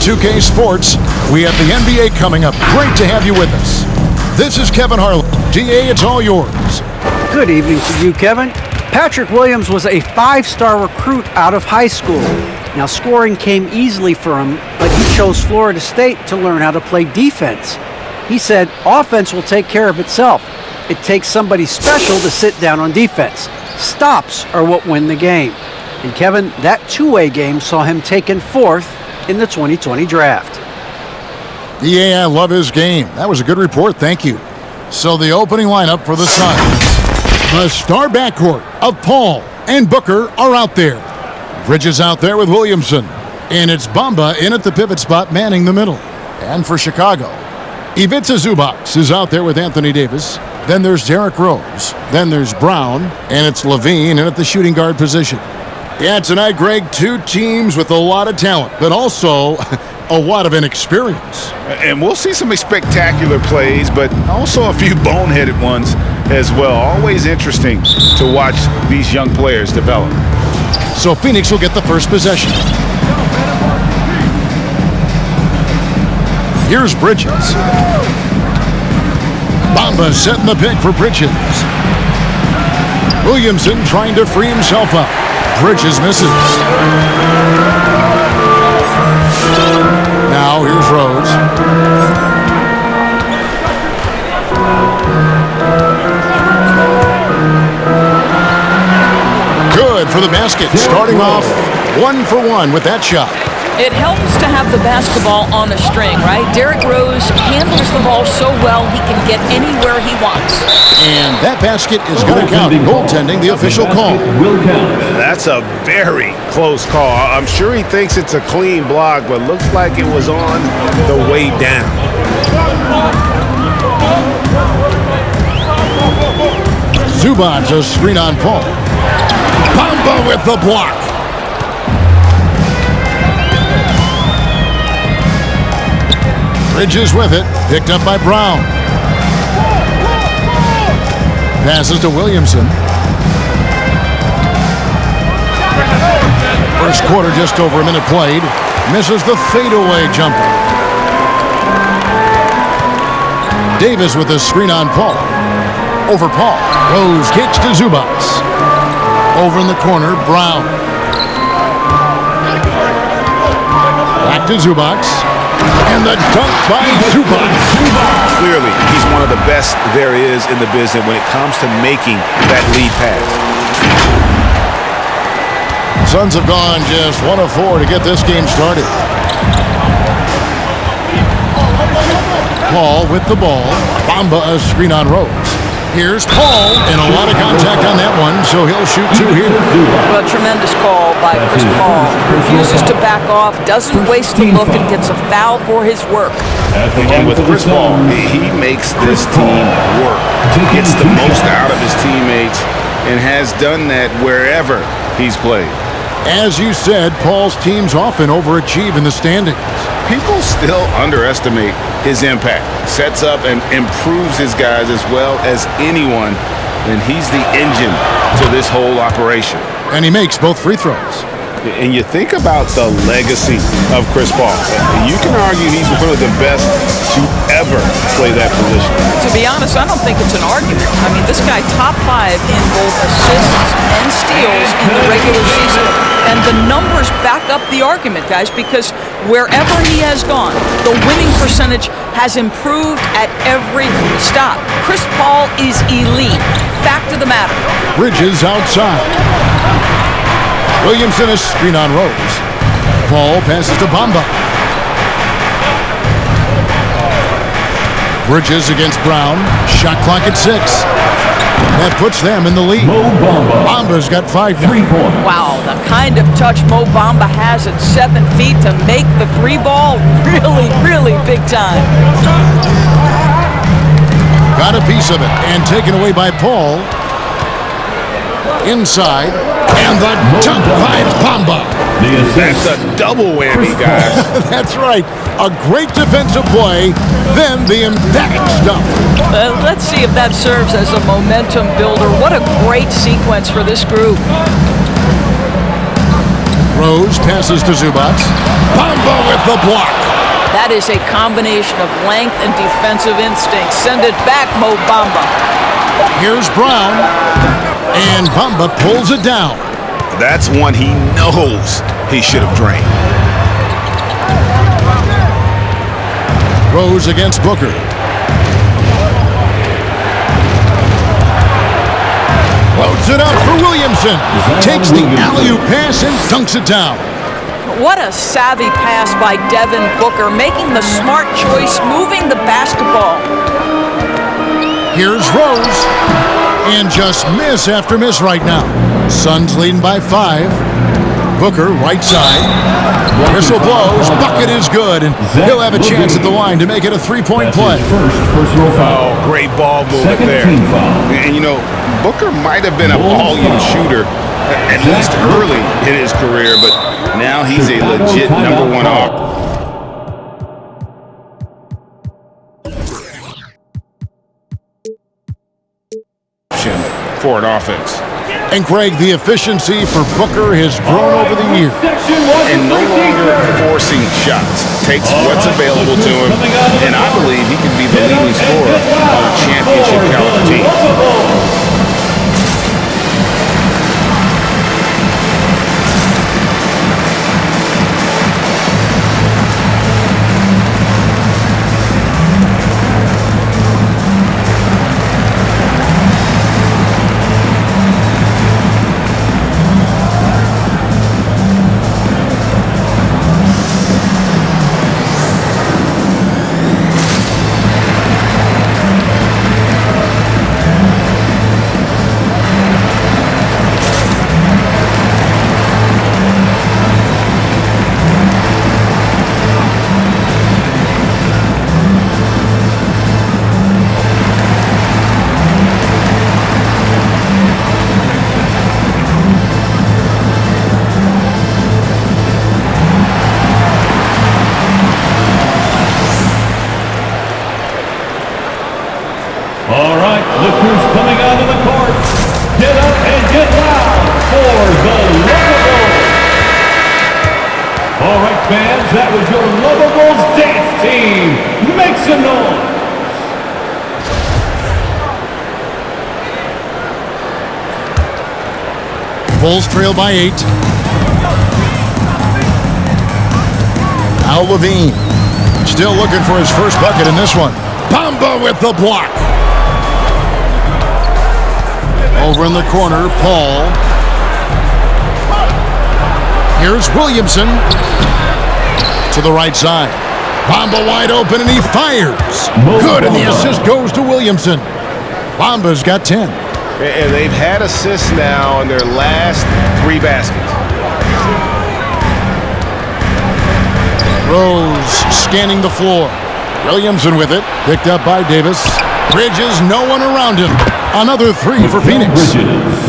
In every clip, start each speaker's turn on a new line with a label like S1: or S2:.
S1: to 2K Sports. We have the NBA coming up. Great to have you with us. This is Kevin Harlan. DA, it's all yours.
S2: Good evening to you, Kevin. Patrick Williams was a 5-star recruit out of high school. Now, scoring came easily for him, but he chose Florida State to learn how to play defense. He said, offense will take care of itself. It takes somebody special to sit down on defense. Stops are what win the game. And Kevin, that two-way game saw him taken 4th in the 2020 draft.
S1: Yeah, I love his game. That was a good report, thank you. So the opening lineup for the Suns. The star backcourt of Paul and Booker are out there. Bridges out there with Williamson. And it's Bamba in at the pivot spot, manning the middle. And for Chicago, Ivica Zubac is out there with Anthony Davis. Then there's Derrick Rose. Then there's Brown. And it's Levine in at the shooting guard position. Yeah, tonight, Greg, two teams with a lot of talent, but also a lot of inexperience.
S3: And we'll see some spectacular plays, but also a few boneheaded ones as well. Always interesting to watch these young players develop.
S1: So Phoenix will get the first possession. Here's Bridges. Bamba setting the pick for Bridges. Williamson trying to free himself up. Bridges misses. Now here's Rose. Good for the basket. Starting off 1-for-1 with that shot.
S4: It helps to have the basketball on a string, right? Derrick Rose handles the ball so well he can get anywhere he wants.
S1: And that basket is going to count. Goaltending, the official call.
S3: That's a very close call. I'm sure he thinks it's a clean block, but looks like it was on the way down.
S1: Zubac, a screen on Paul. Bamba with the block. Bridges with it, picked up by Brown. Passes to Williamson. First quarter, just over a minute played. Misses the fadeaway jumper. Davis with a screen on Paul. Over Paul. Rose kicks to Zubac. Over in the corner, Brown. Back to Zubac. And the dunk by Zubac.
S3: Clearly, he's one of the best there is in the business when it comes to making that lead pass.
S1: Suns have gone just 1 of 4 to get this game started. Paul with the ball. Bamba a screen on Rose. Here's Paul, and a lot of contact on that one, so he'll shoot 2 here.
S4: Well, a tremendous call by Chris Paul. Refuses to back off, doesn't waste a look, and gets a foul for his work.
S3: And with Chris Paul, he makes this team work. Gets the most out of his teammates, and has done that wherever he's played.
S1: As you said, Paul's teams often overachieve in the standings.
S3: People still underestimate his impact. Sets up and improves his guys as well as anyone, and he's the engine to this whole operation.
S1: And he makes both free throws.
S3: And you think about the legacy of Chris Paul. You can argue he's one of the best to ever play that position.
S4: To be honest, I don't think it's an argument. I mean, this guy top 5 in both assists and steals in the regular season. And the numbers back up the argument, guys, because wherever he has gone, the winning percentage has improved at every stop. Chris Paul is elite. Fact of the matter.
S1: Bridges outside. Williamson a screen on Rose. Paul passes to Bamba. Bridges against Brown. Shot clock at 6. That puts them in the lead. Bamba's got 5 3-points.
S4: Wow, the kind of touch Mo Bamba has at 7 feet to make the 3-ball really, really big time.
S1: Got a piece of it and taken away by Paul. Inside. And the dunk by Bamba.
S3: That's a double whammy, guys.
S1: That's right. A great defensive play, then the emphatic stuff.
S4: Let's see if that serves as a momentum builder. What a great sequence for this group.
S1: Rose passes to Zubats. Bamba with the block.
S4: That is a combination of length and defensive instinct. Send it back, Mo Bamba.
S1: Here's Brown. And Bamba pulls it down.
S3: That's one he knows he should have drained.
S1: Rose against Booker. Floats it up for Williamson. Takes the alley-oop pass and dunks it down.
S4: What a savvy pass by Devin Booker, making the smart choice, moving the basketball.
S1: Here's Rose. And just miss after miss right now. Suns leading by 5. Booker, right side. Whistle blows. Bucket is good. And he'll have a chance at the line to make it a three-point play.
S3: Oh, great ball movement there. And, you know, Booker might have been a volume shooter, at least early in his career, but now he's a legit #1 option for an offense.
S1: And Greg, the efficiency for Booker has grown over the years.
S3: And no longer forcing shots. Takes what's available to him, and I believe he can be the leading scorer on a championship caliber team.
S5: All right, look who's coming out of the court. Get up and get loud for the Unguardable. All right, fans, that was your Unguardable's dance team. Make some noise.
S1: Bulls trail by 8. Al Levine still looking for his first bucket in this one. Bamba with the block. Over in the corner, Paul. Here's Williamson to the right side. Bamba wide open, and he fires. Good, and the assist goes to Williamson. Bamba's got 10.
S3: And they've had assists now in their last 3 baskets.
S1: Rose scanning the floor. Williamson with it. Picked up by Davis. Bridges, no one around him. Another 3 for Phoenix.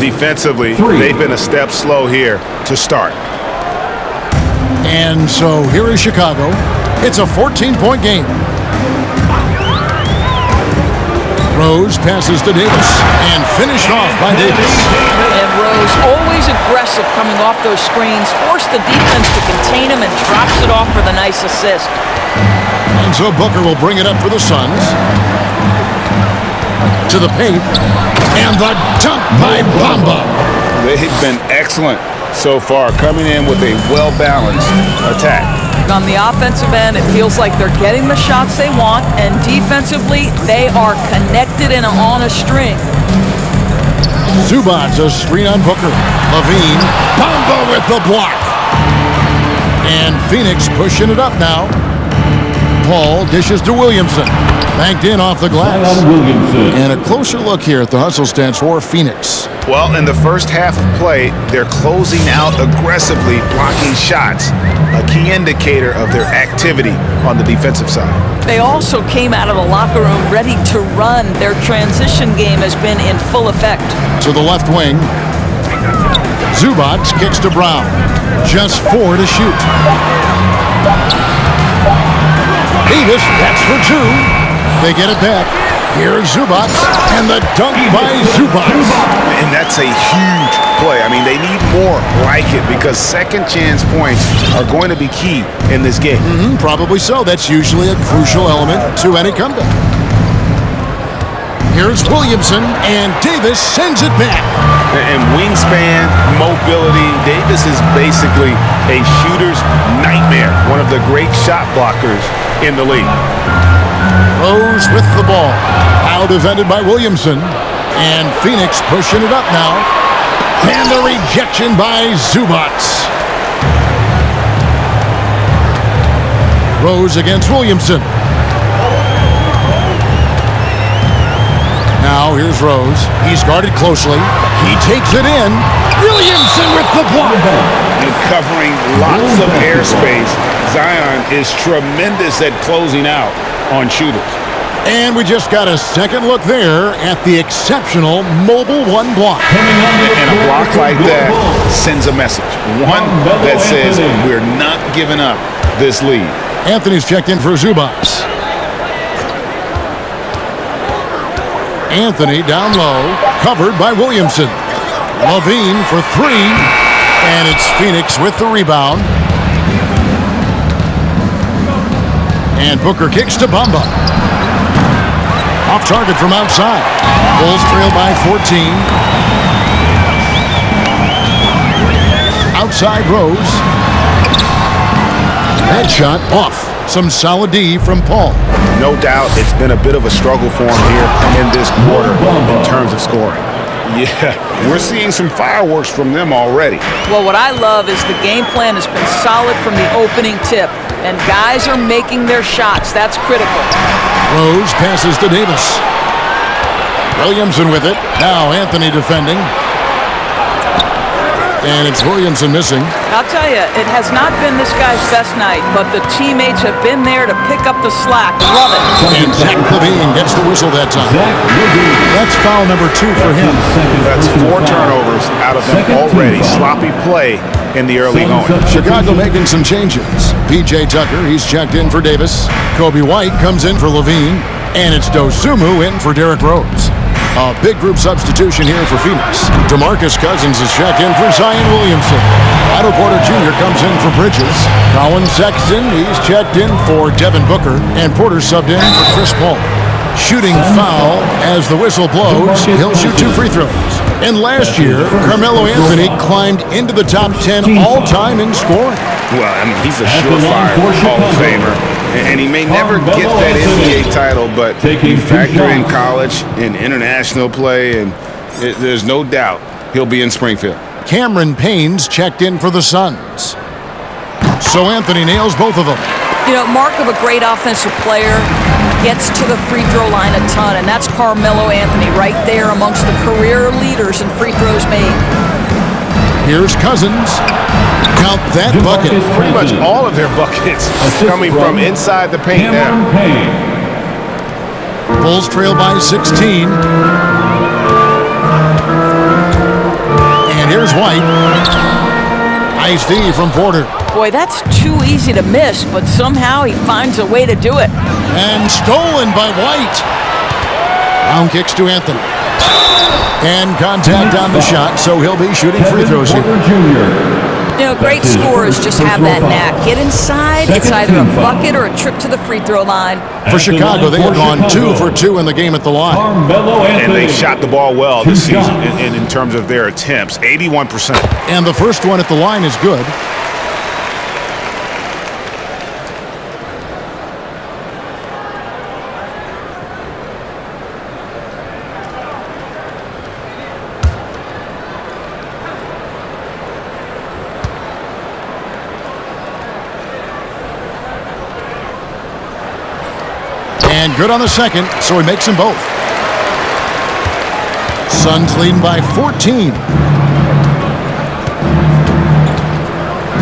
S3: Defensively, they've been a step slow here to start.
S1: And so here is Chicago. It's a 14-point game. Rose passes to Davis and finished off by Davis.
S4: And Rose, always aggressive coming off those screens, forced the defense to contain him and drops it off for the nice assist.
S1: And so Booker will bring it up for the Suns. To the paint. And the dunk by Bamba.
S3: They've been excellent so far, coming in with a well-balanced attack.
S4: On the offensive end, it feels like they're getting the shots they want, and defensively, they are connected and on a string.
S1: Zubats a screen on Booker. Levine. Bamba with the block. And Phoenix pushing it up now. Paul dishes to Williamson. Banked in off the glass. And a closer look here at the hustle stats for Phoenix.
S3: Well, in the first half of play, they're closing out aggressively, blocking shots, a key indicator of their activity on the defensive side.
S4: They also came out of the locker room ready to run. Their transition game has been in full effect.
S1: To the left wing. Zubats kicks to Brown. Just 4 to shoot. Davis, that's for 2. They get it back. Here's Zubac, and the dunk by Zubac.
S3: And that's a huge play. I mean, they need more like it because second chance points are going to be key in this game.
S1: Probably so. That's usually a crucial element to any comeback. Here's Williamson, and Davis sends it back.
S3: And wingspan, mobility, Davis is basically a shooter's nightmare. One of the great shot blockers in the league.
S1: Rose with the ball. Now defended by Williamson. And Phoenix pushing it up now. And the rejection by Zubac. Rose against Williamson. Now here's Rose. He's guarded closely. He takes it in. Williamson with the block.
S3: And covering lots of airspace. Zion is tremendous at closing out on shooters.
S1: And we just got a second look there at the exceptional Mobile 1 block.
S3: And a block like that sends a message. One that says we're not giving up this lead.
S1: Anthony's checked in for Zubac. Anthony down low, covered by Williamson. Levine for three, and it's Phoenix with the rebound. And Booker kicks to Bamba. Off target from outside. Bulls trail by 14. Outside Rose. That shot off. Some solid D from Paul.
S3: No doubt it's been a bit of a struggle for him here in this quarter in terms of scoring. Yeah, we're seeing some fireworks from them already.
S4: Well, what I love is the game plan has been solid from the opening tip, and guys are making their shots. That's critical.
S1: Rose passes to Davis. Williamson with it. Now Anthony defending. And it's Williamson missing.
S4: I'll tell you, it has not been this guy's best night, but the teammates have been there to pick up the slack. Love it.
S1: And Zach Levine gets the whistle that time. That's foul number 2 for him.
S3: That's 4 turnovers out of them already. Sloppy play in the early going.
S1: Chicago making some changes. P.J. Tucker, he's checked in for Davis. Kobe White comes in for Levine. And it's Dosunmu in for Derrick Rose. A big group substitution here for Phoenix. DeMarcus Cousins is checked in for Zion Williamson. Otto Porter Jr. comes in for Bridges. Colin Sexton, he's checked in for Devin Booker. And Porter subbed in for Chris Paul. Shooting foul as the whistle blows. He'll shoot 2 free throws. And last year, Carmelo Anthony climbed into the top 10 all-time in scoring.
S3: Well, I mean, he's a surefire Hall of Famer. And he may never get that NBA title, but you factor in college and international play, and there's no doubt he'll be in Springfield.
S1: Cameron Payne's checked in for the Suns. So Anthony nails both of them.
S4: You know, mark of a great offensive player, gets to the free throw line a ton, and that's Carmelo Anthony right there amongst the career leaders in free throws made.
S1: Here's Cousins. Count that bucket.
S3: Pretty much all of their buckets coming from inside the paint now.
S1: Bulls trail by 16. And here's White. Nice D from Porter.
S4: Boy, that's too easy to miss, but somehow he finds a way to do it.
S1: And stolen by White. Round kicks to Anthony. And contact on the shot, so he'll be shooting free throws here.
S4: You know, great scorers just have that knack. Get inside, it's either a bucket or a trip to the free throw line.
S1: For Chicago, they have gone 2 for 2 in the game at the line.
S3: And they've shot the ball well this season in terms of their attempts, 81%.
S1: And the first one at the line is good. And good on the second, so he makes them both. Suns leading by 14.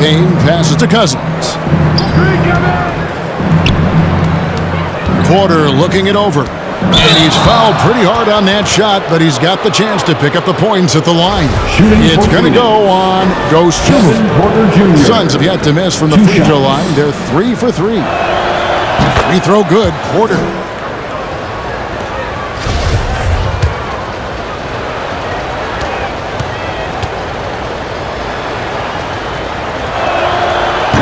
S1: Payne passes to Cousins. Porter looking it over. And he's fouled pretty hard on that shot, but he's got the chance to pick up the points at the line. It's going to go on Dosunmu. Suns have yet to miss from the free throw line. They're 3 for 3. Free throw good, Porter.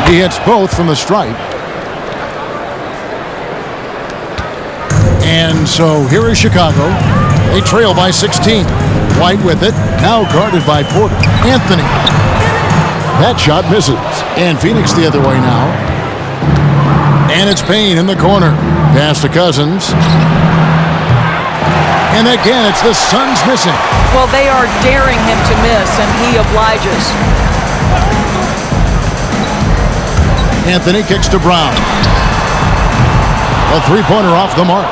S1: He hits both from the stripe. And so here is Chicago. They trail by 16. White with it. Now guarded by Porter. Anthony. That shot misses. And Phoenix the other way now. And it's Payne in the corner. Pass to Cousins. And again, it's the Suns missing.
S4: Well, they are daring him to miss, and he obliges.
S1: Anthony kicks to Brown. A three-pointer off the mark.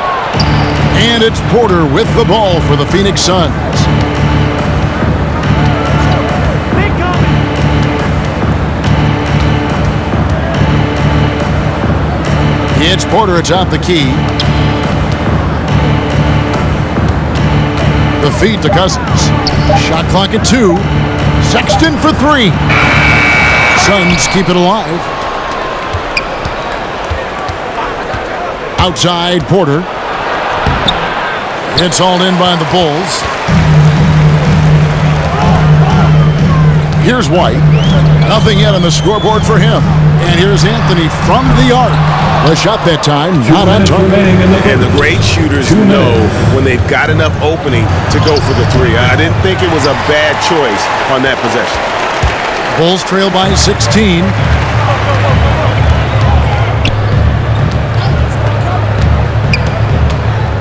S1: And it's Porter with the ball for the Phoenix Suns. It's Porter atop the key. The feed to Cousins. Shot clock at 2. Sexton for 3. Suns keep it alive. Outside Porter. It's hauled in by the Bulls. Here's White. Nothing yet on the scoreboard for him. And here's Anthony from the arc. The shot that time, not on target.
S3: And the great shooters know when they've got enough opening to go for the three. I didn't think it was a bad choice on that possession.
S1: Bulls trail by 16.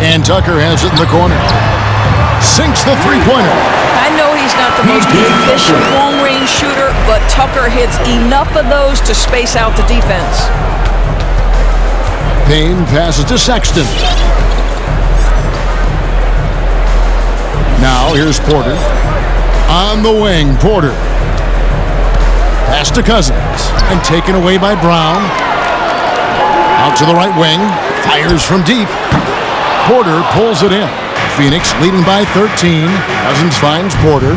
S1: And Tucker has it in the corner. Sinks the three-pointer.
S4: I know he's not the most efficient long-range shooter, but Tucker hits enough of those to space out the defense.
S1: Payne passes to Sexton. Now here's Porter. On the wing, Porter. Pass to Cousins. And taken away by Brown. Out to the right wing. Fires from deep. Porter pulls it in. Phoenix leading by 13. Cousins finds Porter.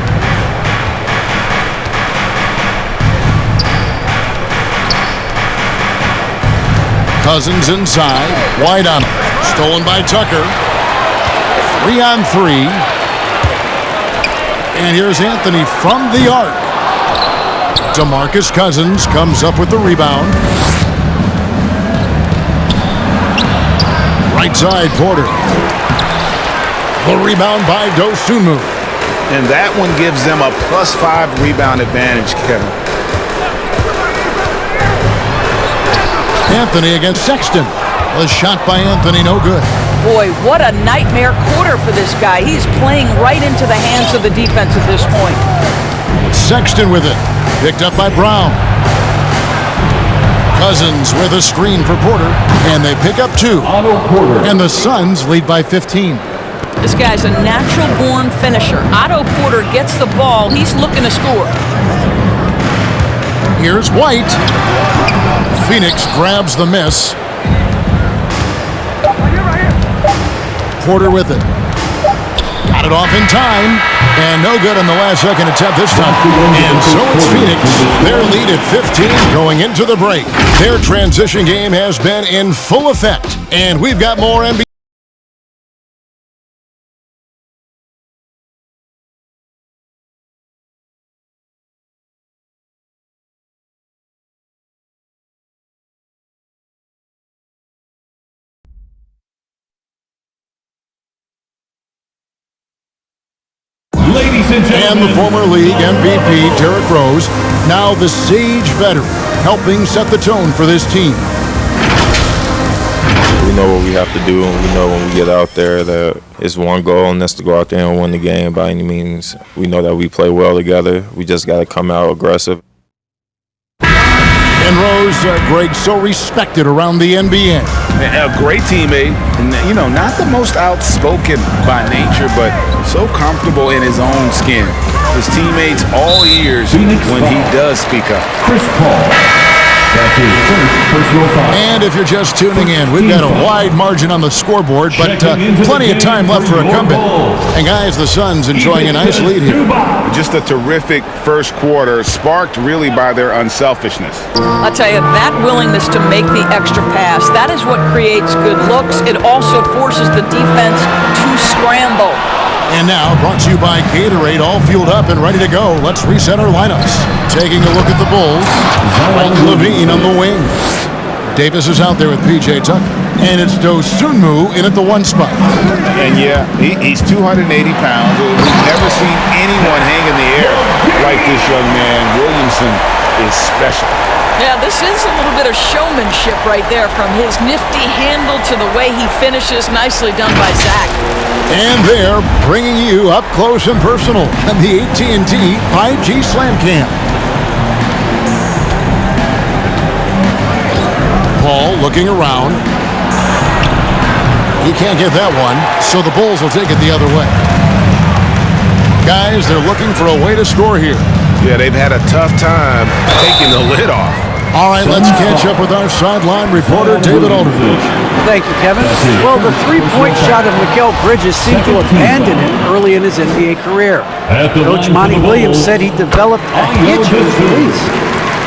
S1: Cousins inside. White on him. Stolen by Tucker. 3 on 3. And here's Anthony from the arc. DeMarcus Cousins comes up with the rebound. Right side, Porter. The rebound by Dosunmu.
S3: And that one gives them a +5 rebound advantage, Kevin.
S1: Anthony against Sexton. A shot by Anthony, no good.
S4: Boy, what a nightmare quarter for this guy. He's playing right into the hands of the defense at this point.
S1: Sexton with it. Picked up by Brown. Cousins with a screen for Porter. And they pick up 2. And the Suns lead by 15.
S4: This guy's a natural-born finisher. Otto Porter gets the ball. He's looking to score.
S1: Here's White. Phoenix grabs the miss. Porter with it. Got it off in time. And no good on the last second attempt this time. And so it's Phoenix. Their lead at 15 going into the break. Their transition game has been in full effect. And we've got more NBA. And the former league MVP, Derrick Rose, now the Sage veteran, helping set the tone for this team.
S6: We know what we have to do, and we know when we get out there that it's one goal, and that's to go out there and win the game by any means. We know that we play well together. We just got to come out aggressive.
S1: And Rose, Greg, so respected around the NBA.
S3: A great teammate, and not the most outspoken by nature, but so comfortable in his own skin. His teammates all ears when he does speak up.
S5: Chris Paul. That's his first personal foul.
S1: And if you're just tuning in, we've got a wide margin on the scoreboard, but plenty of time left for a comeback. And guys, the Suns enjoying a nice lead here.
S3: Just a terrific first quarter, sparked really by their unselfishness.
S4: I'll tell you, that willingness to make the extra pass, that is what creates good looks. It also forces the defense to scramble.
S1: And now, brought to you by Gatorade, all fueled up and ready to go. Let's reset our lineups. Taking a look at the Bulls. Levine on the wing. Davis is out there with P.J. Tucker. And it's Dosunmu in at the 1 spot.
S3: And yeah, he's 280 pounds. We've never seen anyone hang in the air like this young man. Williamson is special.
S4: Yeah, this is a little bit of showmanship right there, from his nifty handle to the way he finishes. Nicely done by Zach.
S1: And they're bringing you up close and personal on the AT&T 5G Slam Cam. Paul looking around. He can't get that one, so the Bulls will take it the other way. Guys, they're looking for a way to score here.
S3: Yeah, they've had a tough time taking the lid off.
S1: All right, let's catch up with our sideline reporter, David Aldridge.
S2: Thank you, Kevin. Well, the three-point shot of Mikal Bridges seemed to abandon him early in his NBA career. Coach Monty Williams said he developed a hitch in his release.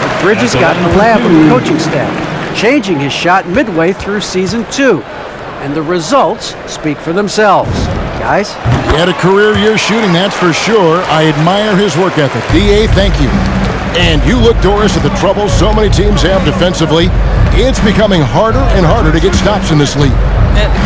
S2: But Bridges got in the lab with the coaching staff, changing his shot midway through Season 2. And the results speak for themselves. Guys?
S1: He had a career year shooting, that's for sure. I admire his work ethic. D.A., thank you. And you look, Doris, at the trouble so many teams have defensively. It's becoming harder and harder to get stops in this league.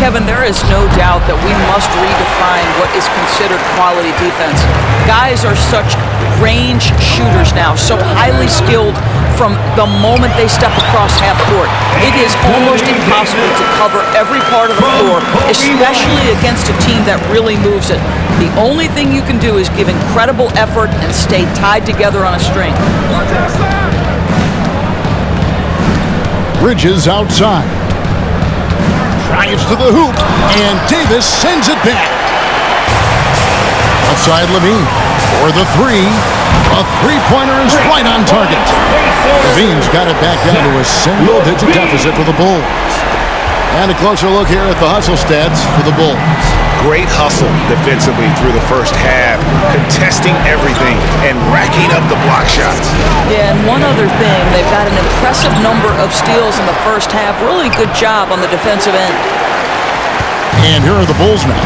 S4: Kevin, there is no doubt that we must redefine what is considered quality defense. Guys are such range shooters now, so highly skilled from the moment they step across half court. It is almost impossible to cover every part of the floor, especially against a team that really moves it. The only thing you can do is give incredible effort and stay tied together on a string.
S1: Bridges outside. Drives to the hoop, and Davis sends it back. Outside Levine for the three. A three-pointer is right on target. Levine's got it back down to a single-digit deficit for the Bulls. And a closer look here at the hustle stats for the Bulls.
S3: Great hustle defensively through the first half, contesting everything and racking up the block shots.
S4: Yeah, and one other thing, they've got an impressive number of steals in the first half. Really good job on the defensive end.
S1: And here are the Bulls now.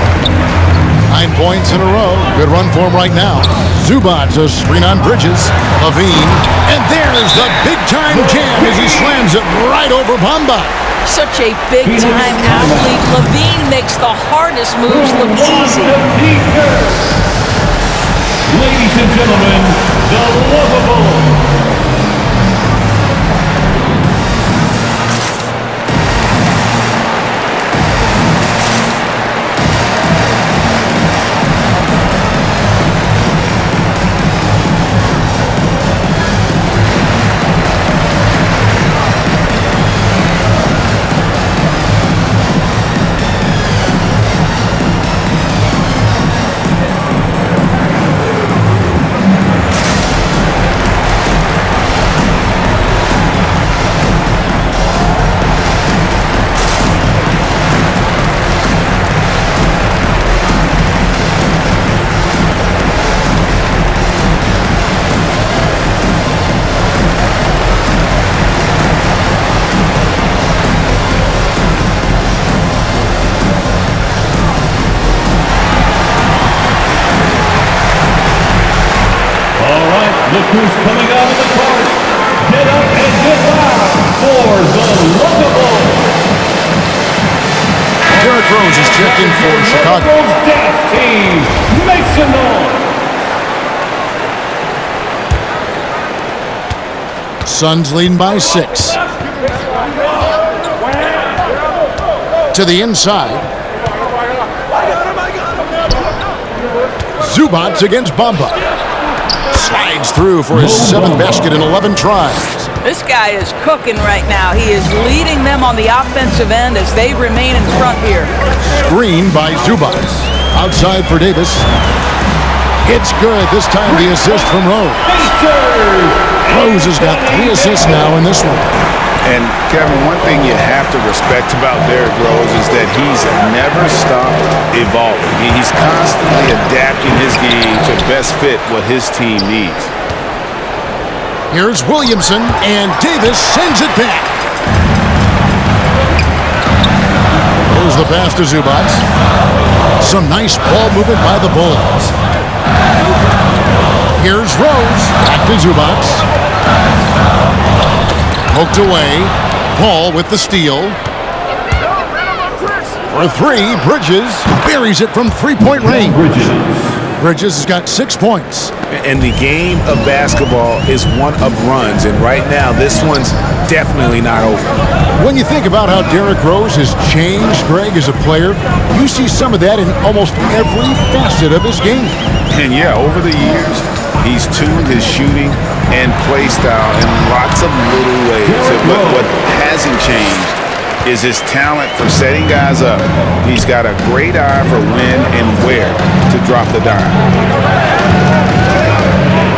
S1: 9 points in a row. Good run for him right now. Zubac's a screen on Bridges. Levine. And there's the big-time jam as he slams it right over Bamba.
S4: Such a big-time athlete. Levine makes the hardest moves look easy.
S5: Ladies and gentlemen, the Lovable. Look who's coming out of the court. Get up and get loud for the Lovable.
S1: Derrick Rose is checked in for Chicago.
S5: Dance team, make some noise.
S1: Suns leading by 6. To the inside. Zubac's against Bamba. Slides through for his 7th basket in 11 tries.
S4: This guy is cooking right now. He is leading them on the offensive end as they remain in front here.
S1: Screen by Zubac. Outside for Davis. It's good. This time the assist from Rose. Rose has got 3 assists now in this one.
S3: And Kevin, one thing you have to respect about Derrick Rose is that he's never stopped evolving. He's constantly adapting his game to best fit what his team needs.
S1: Here's Williamson, and Davis sends it back. There's the pass to Zubac. Some nice ball movement by the Bulls. Here's Rose. Back to Zubac. Poked away. Paul with the steal. For three, Bridges buries it from three-point range. Bridges has got 6 points.
S3: And the game of basketball is one of runs, and right now this one's definitely not over.
S1: When you think about how Derrick Rose has changed, Greg, as a player, you see some of that in almost every facet of his game.
S3: And yeah, over the years, he's tuned his shooting and play style in lots of little ways. But what hasn't changed is his talent for setting guys up. He's got a great eye for when and where to drop the dime.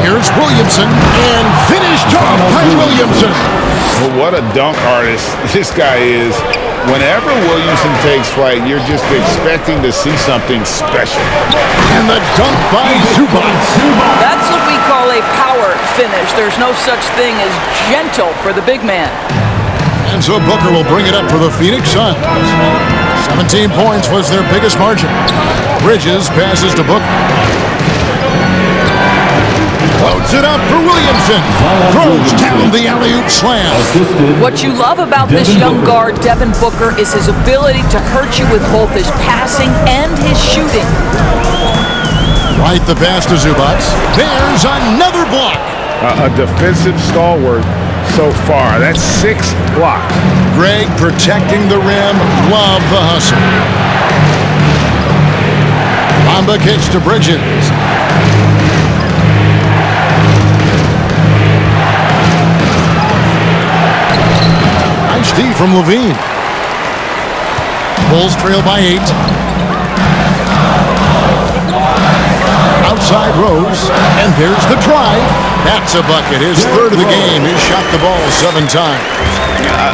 S1: Here's Williamson, and finished off by Williamson.
S3: Well, what a dunk artist this guy is. Whenever Williamson takes flight, you're just expecting to see something special.
S1: And the dunk by Zubac.
S4: That's what we call a power finish. There's no such thing as gentle for the big man.
S1: And so Booker will bring it up for the Phoenix Suns. 17 points was their biggest margin. Bridges passes to Booker. Floats it up for Williamson. Throws down the alley-oop slam.
S4: What you love about this young guard, Devin Booker, is his ability to hurt you with both his passing and his shooting.
S1: Right the pass to Zubac. There's another block.
S3: A defensive stalwart so far. That's 6 blocks.
S1: Greg protecting the rim. Love the hustle. Bamba kicks to Bridges. Nice D from Levine. Bulls trail by 8. Outside Rose, and there's the drive. That's a bucket. His third of the game. He's shot the ball 7 times.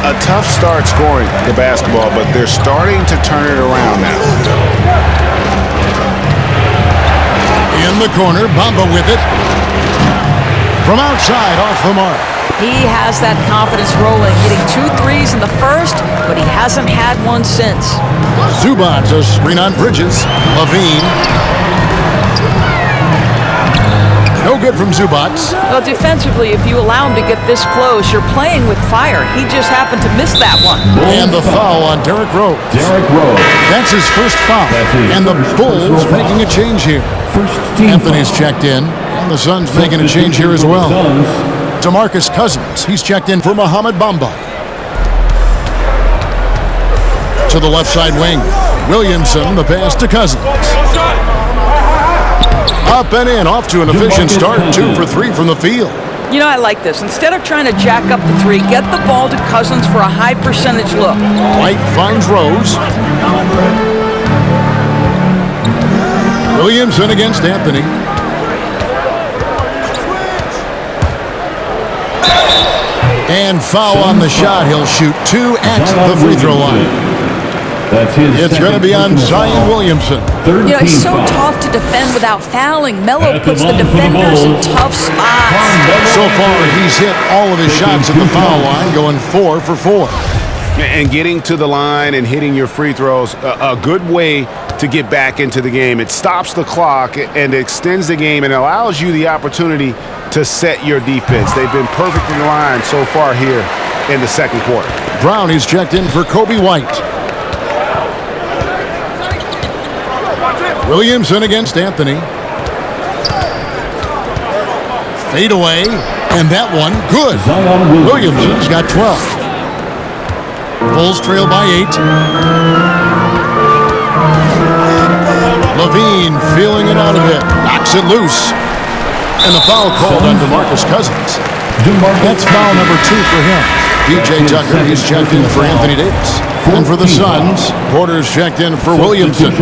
S3: A tough start scoring the basketball, but they're starting to turn it around now.
S1: In the corner, Bamba with it. From outside, off the mark.
S4: He has that confidence rolling, hitting 2 threes in the first, but he hasn't had one since.
S1: Zubac, a screen on Bridges. Levine. No good from Zubac.
S4: Well, defensively, if you allow him to get this close, you're playing with fire. He just happened to miss that one.
S1: And the foul on Derrick Rose. That's his first foul. And the Bulls making a change here. Anthony's checked in, and the Suns making a change here as well. DeMarcus Cousins, he's checked in for Mohamed Bamba. To the left side wing, Williamson, the pass to Cousins. Up and in, off to an efficient start, 2 for 3 from the field.
S4: You know, I like this. Instead of trying to jack up the 3, get the ball to Cousins for a high percentage look.
S1: White finds Rose. Williamson against Anthony. And foul on the shot. He'll shoot 2 at the free throw line. It's going to be on Zion Williamson.
S4: You know, it's so tough to defend without fouling. Melo puts the defenders in tough spots.
S1: So far, he's hit all of his shots at the foul line, going 4 for 4.
S3: And getting to the line and hitting your free throws, a good way to get back into the game. It stops the clock and extends the game and allows you the opportunity to set your defense. They've been perfect in the line so far here in the second quarter.
S1: Brown, he's checked in for Kobe White. Williamson against Anthony. Fade away, and that one, good. Williamson's got 12. Bulls trail by 8. Levine feeling it out a bit. Knocks it loose. And the foul called on DeMarcus Cousins. That's foul number 2 for him. P.J. Tucker, he's checked in for Anthony Davis. And for the Suns, Porter's checked in for Williamson.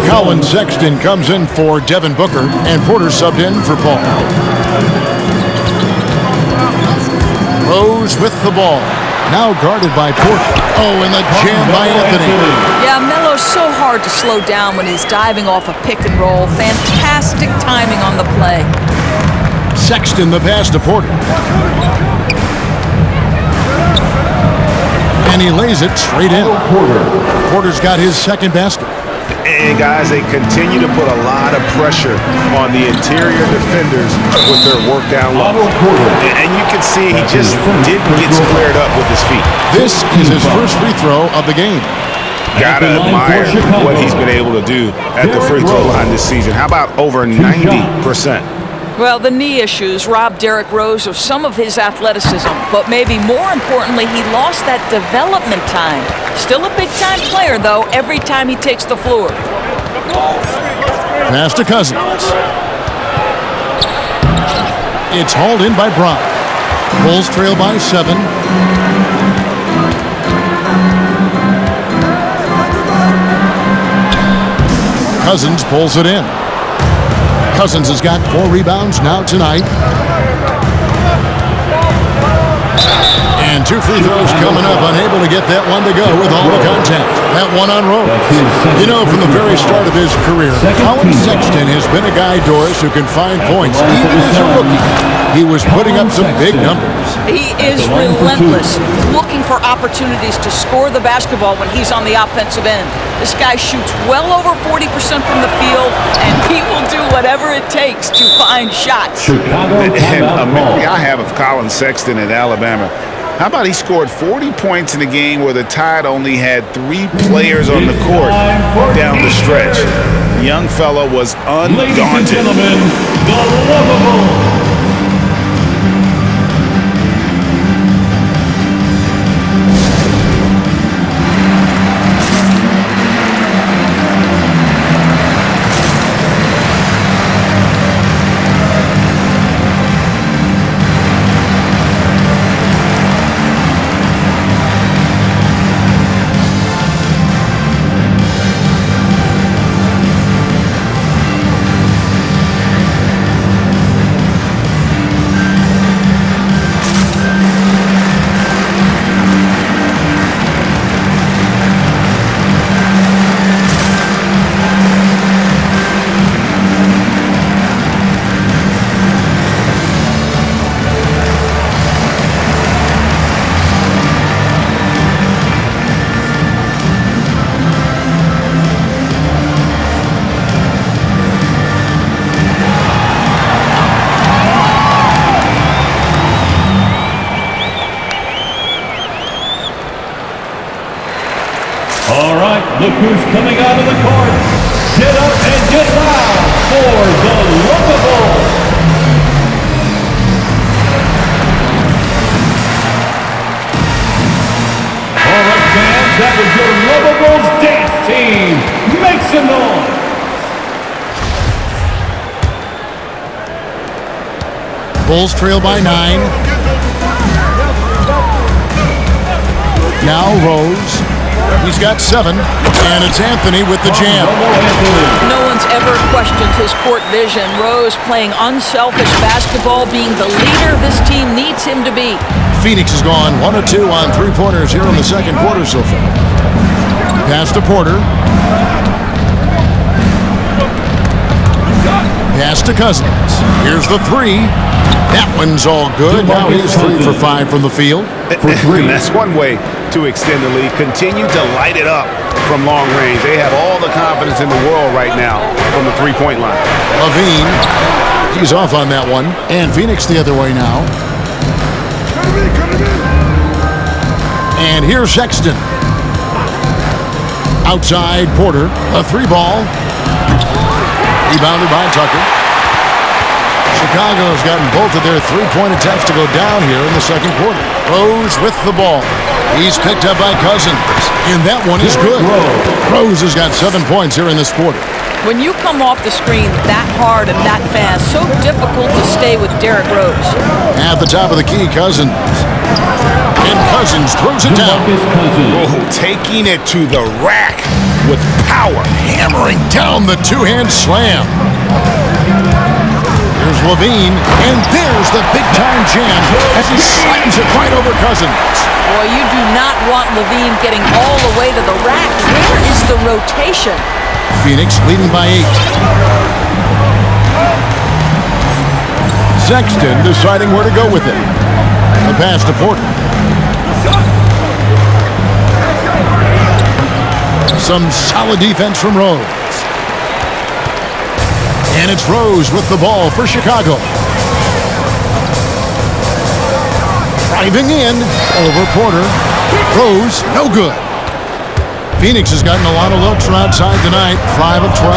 S1: Colin Sexton comes in for Devin Booker, and Porter subbed in for Paul. Rose with the ball. Now guarded by Porter. Oh, and the jam by Anthony.
S4: Yeah, Melo's so hard to slow down when he's diving off a pick and roll. Fantastic timing on the play.
S1: Sexton the pass to Porter. And he lays it straight in. Porter's got his second basket.
S3: And guys, they continue to put a lot of pressure on the interior defenders with their work down low. And you can see he just didn't get squared up with his feet.
S1: This is his first free throw of the game.
S3: Gotta admire what he's been able to do at the free throw line this season. How about over 90%?
S4: Well, the knee issues robbed Derrick Rose of some of his athleticism, but maybe more importantly, he lost that development time. Still a big-time player, though, every time he takes the floor.
S1: Pass to Cousins. It's hauled in by Brown. Bulls trail by 7. Cousins pulls it in. Cousins has got 4 rebounds now tonight. And 2 free throws coming up, unable to get that one to go with all the contact. That one on Rose. You know, from the very start of his career, Colin Sexton has been a guy, Doris, who can find points. Even as a rookie, he was putting up some big numbers.
S4: He is relentless, looking for opportunities to score the basketball when he's on the offensive end. This guy shoots well over 40% from the field, and he will do whatever it takes to find shots.
S3: And a memory I have of Colin Sexton at Alabama. How about he scored 40 points in a game where the Tide only had 3 players on the court down the stretch. Young fella was undaunted.
S5: Ladies and gentlemen, the lovable. Look who's coming out of the court. Get up and get loud for the Lovable. All right, fans, that was your Lovables dance team. Make some noise.
S1: Bulls trail by 9. Now Rose. He's got 7, and it's Anthony with the jam.
S4: No one's ever questioned his court vision. Rose playing unselfish basketball, being the leader this team needs him to be.
S1: Phoenix has gone 1 of 2 on 3-pointers here in the second quarter so far. Pass to Porter. Pass to Cousins. Here's the 3. That one's all good. Now he's 3 for 5 from the field.
S3: And that's one way to extend the lead. Continue to light it up from long range. They have all the confidence in the world right now from the 3-point line.
S1: Levine, he's off on that one. And Phoenix the other way now. And here's Sexton. Outside Porter, a 3-ball. Rebounded by Tucker. Chicago's gotten both of their 3-point attempts to go down here in the second quarter. Rose with the ball. He's picked up by Cousins. And that one is good. Rose has got 7 points here in this quarter.
S4: When you come off the screen that hard and that fast, so difficult to stay with Derrick Rose.
S1: At the top of the key, Cousins. And Cousins throws it down.
S3: Oh, taking it to the rack with power.
S1: Hammering down the 2-hand slam. Here's Levine, and there's the big-time jam as he slams it right over Cousins.
S4: Boy, you do not want Levine getting all the way to the rack. Where is the rotation?
S1: Phoenix leading by 8. Sexton deciding where to go with it. The pass to Porter. Some solid defense from Rose. And it's Rose with the ball for Chicago. Driving in over Porter. Rose, no good. Phoenix has gotten a lot of looks from outside tonight, 5 of 12.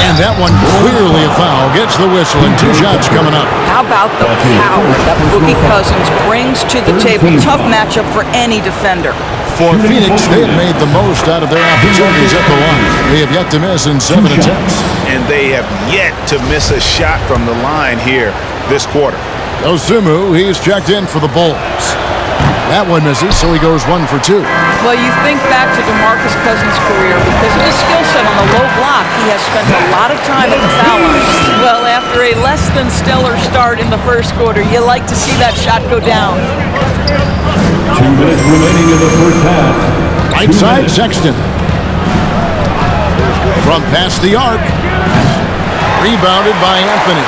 S1: And that one clearly a foul. Gets the whistle and 2 shots coming up.
S4: How about the power that Boogie Cousins brings to the table? Tough matchup for any defender.
S1: For Phoenix, they have made the most out of their opportunities at the line. They have yet to miss in 7 attempts.
S3: And they have yet to miss a shot from the line here this quarter.
S1: Osumu, he's checked in for the Bulls. That one misses, so he goes 1 for 2.
S4: Well, you think back to DeMarcus Cousins' career, because of his skill set on the low block, he has spent a lot of time at the foul line. Well, after a less than stellar start in the first quarter, you like to see that shot go down.
S5: 2 minutes remaining in the first half.
S1: Right side, Sexton. From past the arc. Rebounded by Anthony.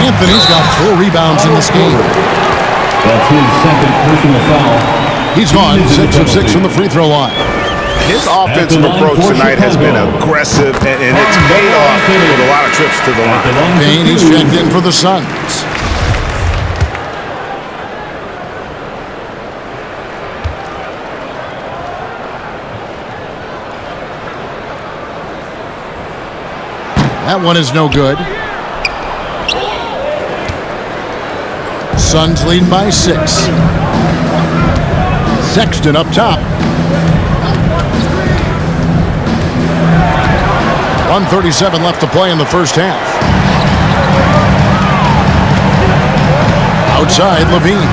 S1: Anthony's got 4 rebounds in this game.
S5: That's his second personal foul.
S1: He's gone 6 of 6 from the free throw line.
S3: His offensive approach tonight has been aggressive, and it's paid off with a lot of trips to the line.
S1: Payne, he's checked in for the Suns. That one is no good. Suns leading by 6. Sexton up top. 1:37 left to play in the first half. Outside, Levine.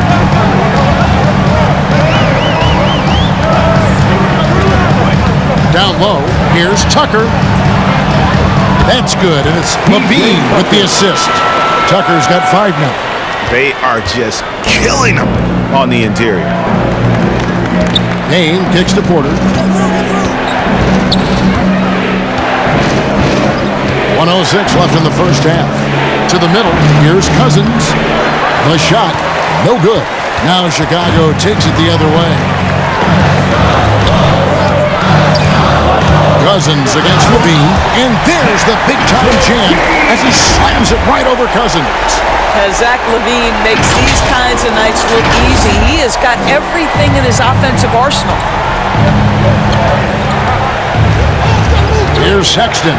S1: Down low, here's Tucker. That's good, and it's Levine with the assist. Tucker's got 5 now.
S3: They are just killing them on the interior.
S1: Payne kicks to Porter. 1:06 left in the first half. To the middle, here's Cousins. The shot, no good. Now Chicago takes it the other way. Cousins against Levine, and there's the big-time chant as he slams it right over Cousins.
S4: As Zach LaVine makes these kinds of nights look easy, he has got everything in his offensive arsenal.
S1: Here's Sexton.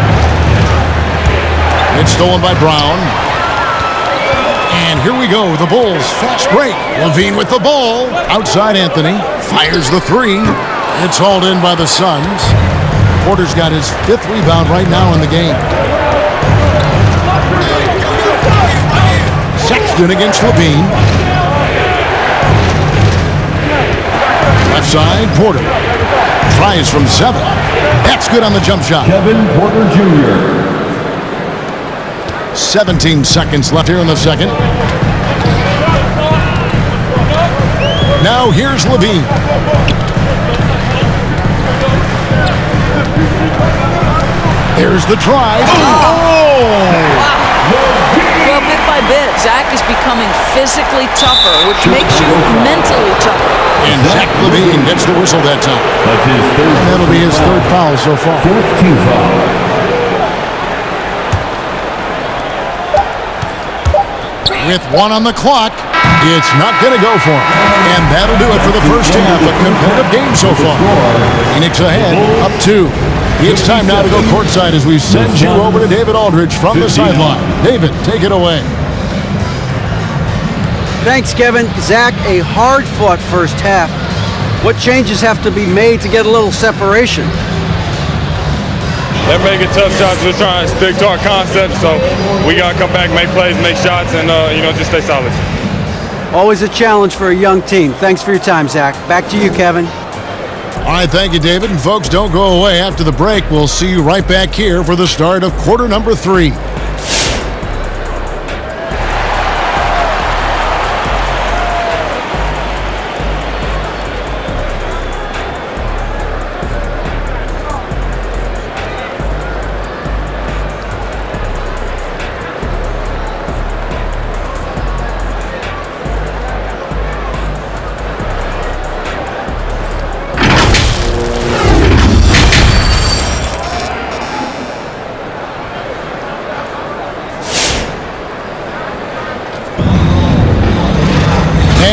S1: It's stolen by Brown. And here we go, the Bulls fast break. Levine with the ball. Outside Anthony. Fires the 3. It's hauled in by the Suns. Porter's got his 5th rebound right now in the game. Sexton against Levine. Left side, Porter. Tries from 7. That's good on the jump shot.
S5: Kevin Porter Jr.
S1: 17 seconds left here in the second. Now here's Levine. There's the drive.
S4: Well, bit by bit, Zach is becoming physically tougher, which makes you mentally tougher.
S1: And Zach LaVine gets the whistle that time.
S5: That's his third.
S1: And that'll be his 3rd foul so far.
S5: 4th team foul.
S1: With 1 on the clock, it's not going to go for him. And that'll do it for the first half. A competitive game so far. Phoenix ahead, up 2. It's time now to go courtside as we send you over to David Aldridge from the sideline. David, take it away.
S2: Thanks, Kevin. Zach, a hard-fought first half. What changes have to be made to get a little separation?
S7: They're making tough shots. We're trying to stick to our concept, so we got to come back, make plays, make shots, and, just stay solid.
S2: Always a challenge for a young team. Thanks for your time, Zach. Back to you, Kevin.
S1: All right, thank you, David. And folks, don't go away. After the break, we'll see you right back here for the start of quarter number 3.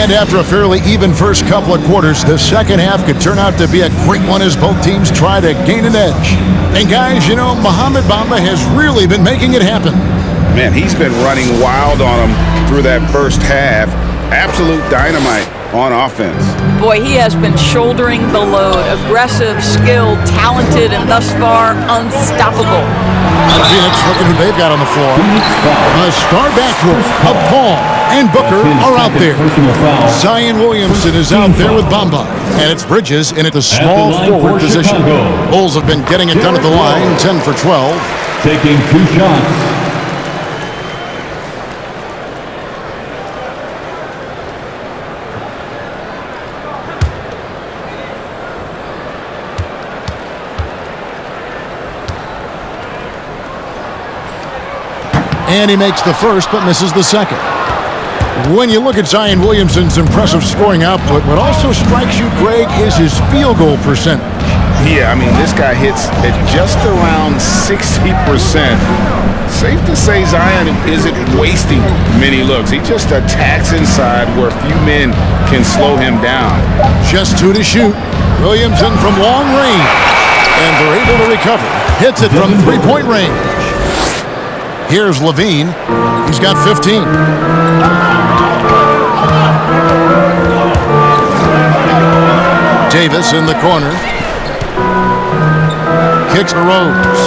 S1: And after a fairly even first couple of quarters, the second half could turn out to be a great one as both teams try to gain an edge. And guys, you know, Mohamed Bamba has really been making it happen.
S3: Man, he's been running wild on him through that first half. Absolute dynamite on offense.
S4: Boy, he has been shouldering the load. Aggressive, skilled, talented, and thus far unstoppable.
S1: Phoenix, look at who they've got on the floor. The star backcourt of Paul and Booker are out there. Zion Williamson is out there with Bamba. And it's Bridges in at the small forward position. Bulls have been getting it done at the line, 10 for 12.
S5: Taking 2 shots.
S1: And he makes the first but misses the second. When you look at Zion Williamson's impressive scoring output, what also strikes you, Greg, is his field goal percentage.
S3: Yeah, I mean, this guy hits at just around 60%. Safe to say Zion isn't wasting many looks. He just attacks inside where few men can slow him down.
S1: Just 2 to shoot. Williamson from long range. And they're able to recover. Hits it from 3-point range. Here's Levine. He's got 15. Davis in the corner. Kicks to Rose.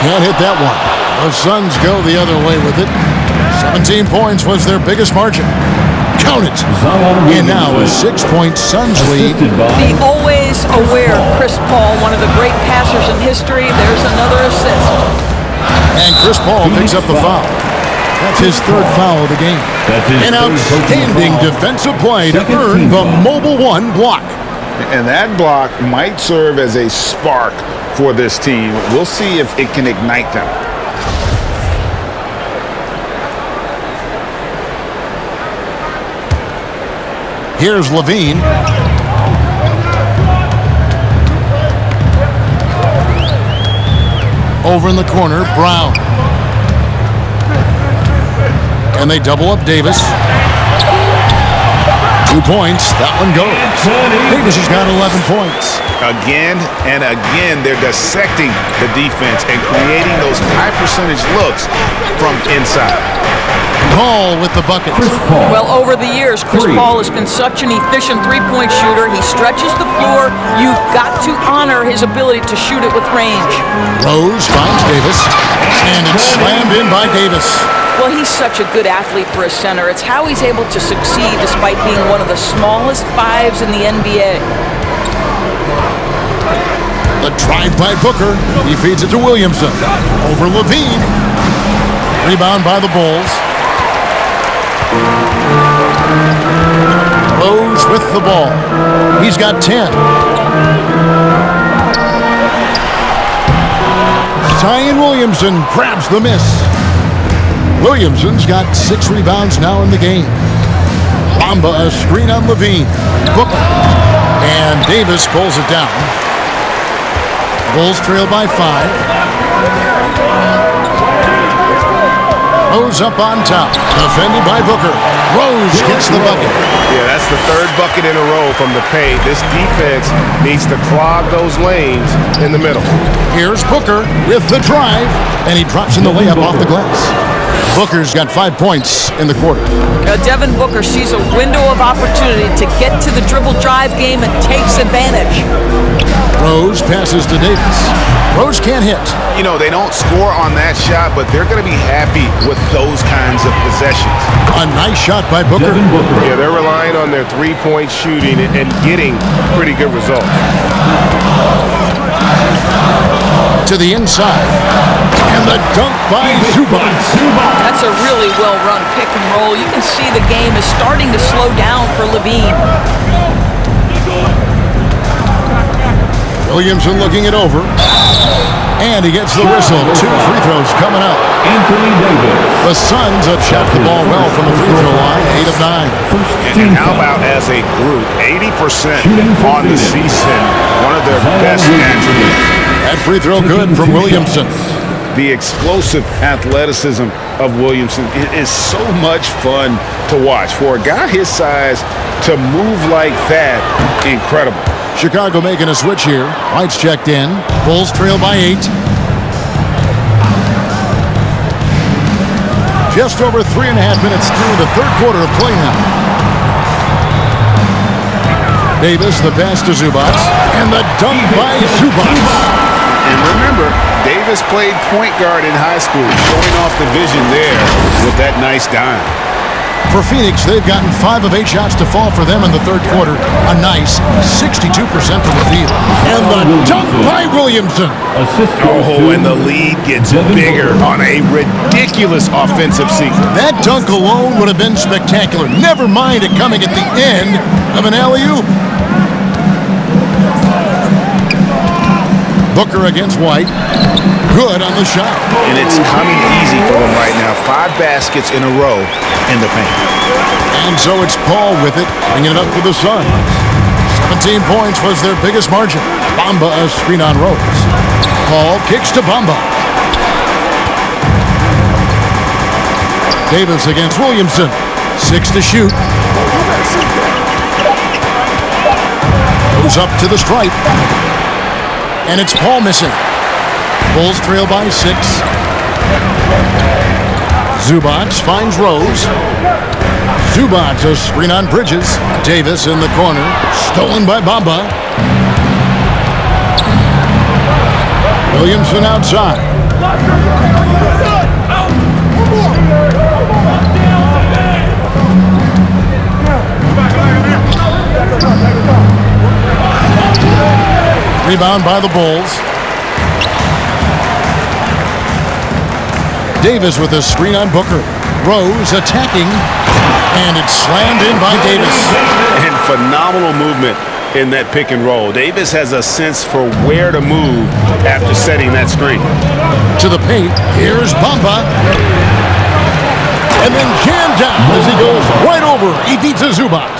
S1: Can't hit that one. The Suns go the other way with it. 17 points was their biggest margin. Count it. And now a 6-point Suns lead.
S4: The always aware Chris Paul, one of the great passers in history. There's another assist.
S1: And Chris Paul picks up the foul. That's his 3rd foul of the game. An outstanding defensive play to earn the Mobile 1 block.
S3: And that block might serve as a spark for this team. We'll see if it can ignite them.
S1: Here's Levine. Over in the corner, Brown. And they double up Davis. 2 points. That one goes. Davis has got 11 points.
S3: Again and again, they're dissecting the defense and creating those high percentage looks from inside.
S1: Paul with the bucket.
S4: Well, over the years, Chris Paul has been such an efficient three-point shooter. He stretches the floor. You've got to honor his ability to shoot it with range.
S1: Rose finds Davis, and it's slammed in by Davis.
S4: Well, he's such a good athlete for a center. It's how he's able to succeed despite being one of the smallest 5s in the NBA.
S1: The drive by Booker. He feeds it to Williamson. Over Levine. Rebound by the Bulls. Rose with the ball. He's got 10. Zion Williamson grabs the miss. Williamson's got 6 rebounds now in the game. Bamba a screen on Levine. Booker. And Davis pulls it down. Bulls trail by 5. Rose up on top. Defended by Booker. Rose gets the bucket.
S8: Yeah, that's the 3rd bucket in a row from the paint. This defense needs to clog those lanes in the middle.
S1: Here's Booker with the drive, and he drops in the layup off the glass. Booker's got 5 points in the quarter.
S4: Devin Booker sees a window of opportunity to get to the dribble drive game and takes advantage.
S1: Rose passes to Davis. Rose can't hit.
S3: You know, they don't score on that shot, but they're going to be happy with those kinds of possessions.
S1: A nice shot by Booker.
S8: Yeah, they're relying on their 3-point shooting and getting pretty good results.
S1: To the inside. And the dunk by Zubac.
S4: That's a really well-run pick and roll. You can see the game is starting to slow down for Levine.
S1: Williamson looking it over. And he gets the whistle. 2 free throws coming up.
S5: Anthony Davis.
S1: The Suns have shot the ball well from the free throw line. 8 of 9.
S3: And how about as a group, 80% on the season, one of their best attributes.
S1: That free throw good from Williamson.
S3: the explosive athleticism of Williamson is so much fun to watch. For a guy his size to move like that, incredible.
S1: Chicago making a switch here. White's checked in. Bulls trail by 8. Just over 3.5 minutes through the third quarter of play now. Davis, the pass to Zubac, and the dunk by Zubac.
S3: And remember, Davis played point guard in high school, showing off the vision there with that nice dime.
S1: For Phoenix, they've gotten 5 of 8 shots to fall for them in the third quarter. A nice 62% from the field. And the dunk by Williamson.
S3: Oh, and the lead gets bigger on a ridiculous offensive sequence.
S1: That dunk alone would have been spectacular. Never mind it coming at the end of an alley-oop. Booker against White. Good on the shot.
S3: And it's coming easy for them right now. 5 baskets in a row in the paint.
S1: And so it's Paul with it, bringing it up for the Suns. 17 points was their biggest margin. Bamba a screen on Rose. Paul kicks to Bamba. Davis against Williamson. 6 to shoot. Goes up to the stripe. And it's Paul missing. Bulls trail by 6. Zubac finds Rose. Zubac a screen on Bridges. Davis in the corner. Stolen by Bamba. Williamson outside. Rebound by the Bulls. Davis with a screen on Booker. Rose attacking, and it's slammed in by Davis.
S3: And phenomenal movement in that pick and roll. Davis has a sense for where to move after setting that screen.
S1: To the paint, here's Bamba. And then jammed down as he goes right over Ivica Zubac.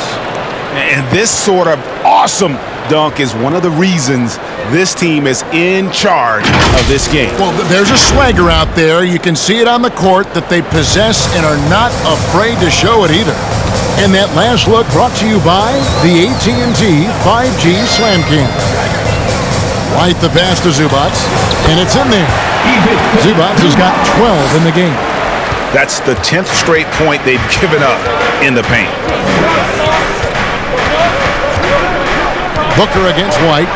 S3: And this sort of awesome dunk is one of the reasons this team is in charge of this game.
S1: Well, there's a swagger out there. You can see it on the court that they possess and are not afraid to show it either. And that last look brought to you by the AT&T 5G Slam King. White the pass to Zubac, and it's in there. Zubac has got 12 in the game.
S3: That's the 10th straight point they've given up in the paint.
S1: Booker against White.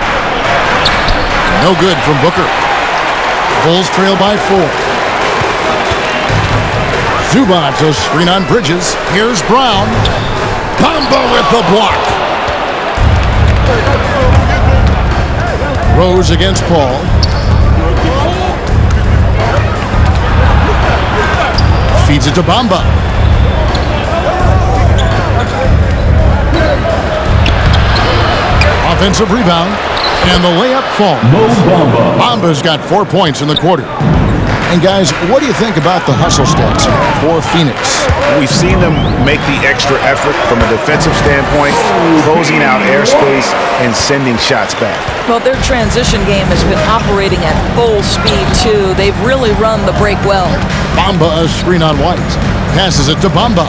S1: No good from Booker. Bulls trail by 4. Zubac a screen on Bridges. Here's Brown. Bamba with the block. Rose against Paul. Feeds it to Bamba. Offensive rebound, and the layup falls. Bamba's got 4 points in the quarter. And guys, what do you think about the hustle stats for Phoenix?
S3: We've seen them make the extra effort from a defensive standpoint, closing out airspace and sending shots back.
S4: Well, their transition game has been operating at full speed, too. They've really run the break well.
S1: Bamba a screen on White. Passes it to Bamba.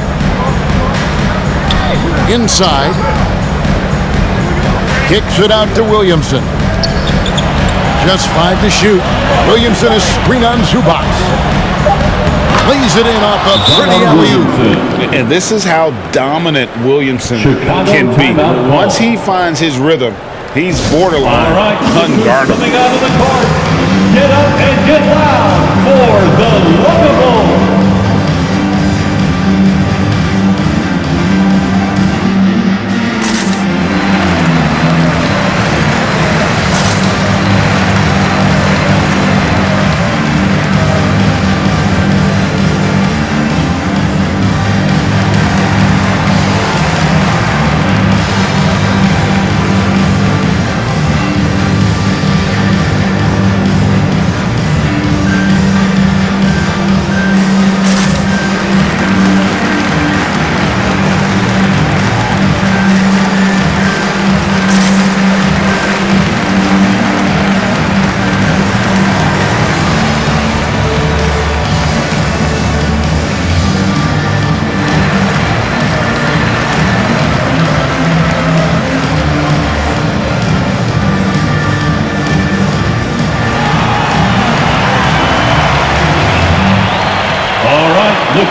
S1: Inside. Kicks it out to Williamson. Just 5 to shoot. Williamson is screen on Zubac. Lays it in off a pretty alley-oop.
S3: And this is how dominant Williamson can be. Once he finds his rhythm, he's borderline unguardable.
S5: Coming out of the court, get up and get loud for the Unguardable.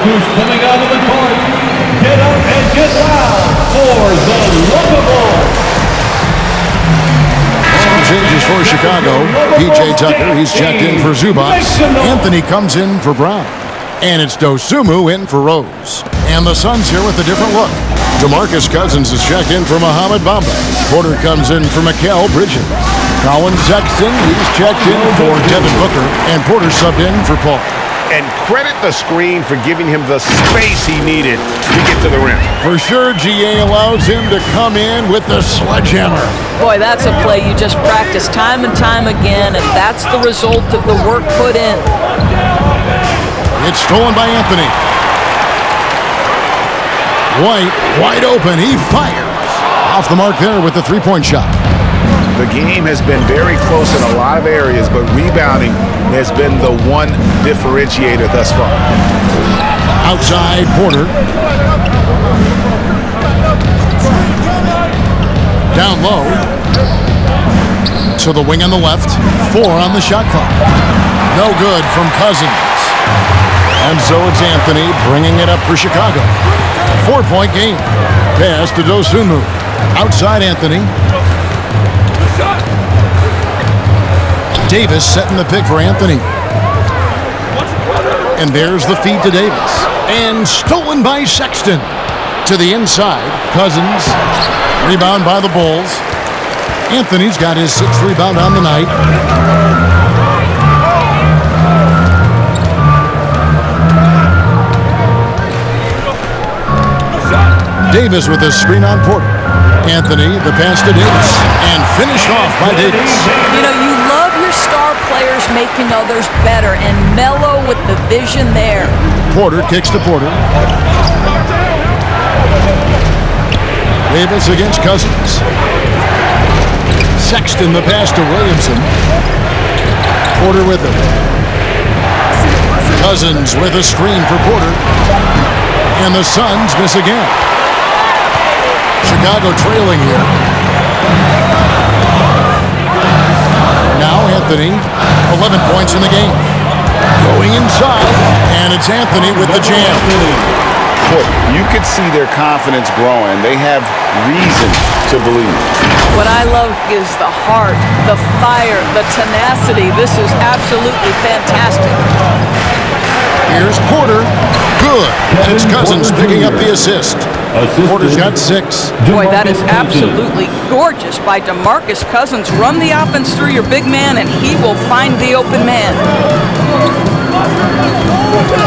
S5: who's coming out of the court. Get up and get loud for the Unguardable.
S1: Changes for Chicago. P.J. Tucker, he's checked in for Zubac. Anthony comes in for Brown. And it's Dosunmu in for Rose. And the Suns here with a different look. DeMarcus Cousins is checked in for Mohamed Bamba. Porter comes in for Mikal Bridges. Colin Sexton, he's checked in for Devin Booker. And Porter subbed in for Paul.
S8: And credit the screen for giving him the space he needed to get to the rim.
S1: For sure, GA allows him to come in with the sledgehammer.
S4: Boy, that's a play you just practice time and time again, and that's the result of the work put in.
S1: It's stolen by Anthony. White, wide open, he fires. Off the mark there with the three-point shot.
S8: The game has been very close in a lot of areas, but rebounding has been the one differentiator thus far.
S1: Outside, Porter. Down low. To the wing on the left. 4 on the shot clock. No good from Cousins. And so it's Anthony bringing it up for Chicago. 4-point game. Pass to Dosunmu. Outside Anthony. Davis setting the pick for Anthony. And there's the feed to Davis. And stolen by Sexton. To the inside. Cousins. Rebound by the Bulls. Anthony's got his 6th rebound on the night. Davis with a screen on Porter. Anthony, the pass to Davis. And finished off by Davis.
S4: You know, you love your star players making others better, and Melo with the vision there.
S1: Porter kicks to Porter. Davis against Cousins. Sexton the pass to Williamson. Porter with him. Cousins with a screen for Porter. And the Suns miss again. Chicago trailing here. Now Anthony, 11 points in the game. Going inside, and it's Anthony with the jam.
S8: Look, you could see their confidence growing. They have reason to believe.
S4: What I love is the heart, the fire, the tenacity. This is absolutely fantastic.
S1: Here's Porter. Good. And it's Cousins picking up the assist. Porter's got 6.
S4: Boy, that is absolutely gorgeous by DeMarcus Cousins. Run the offense through your big man, and he will find the open man.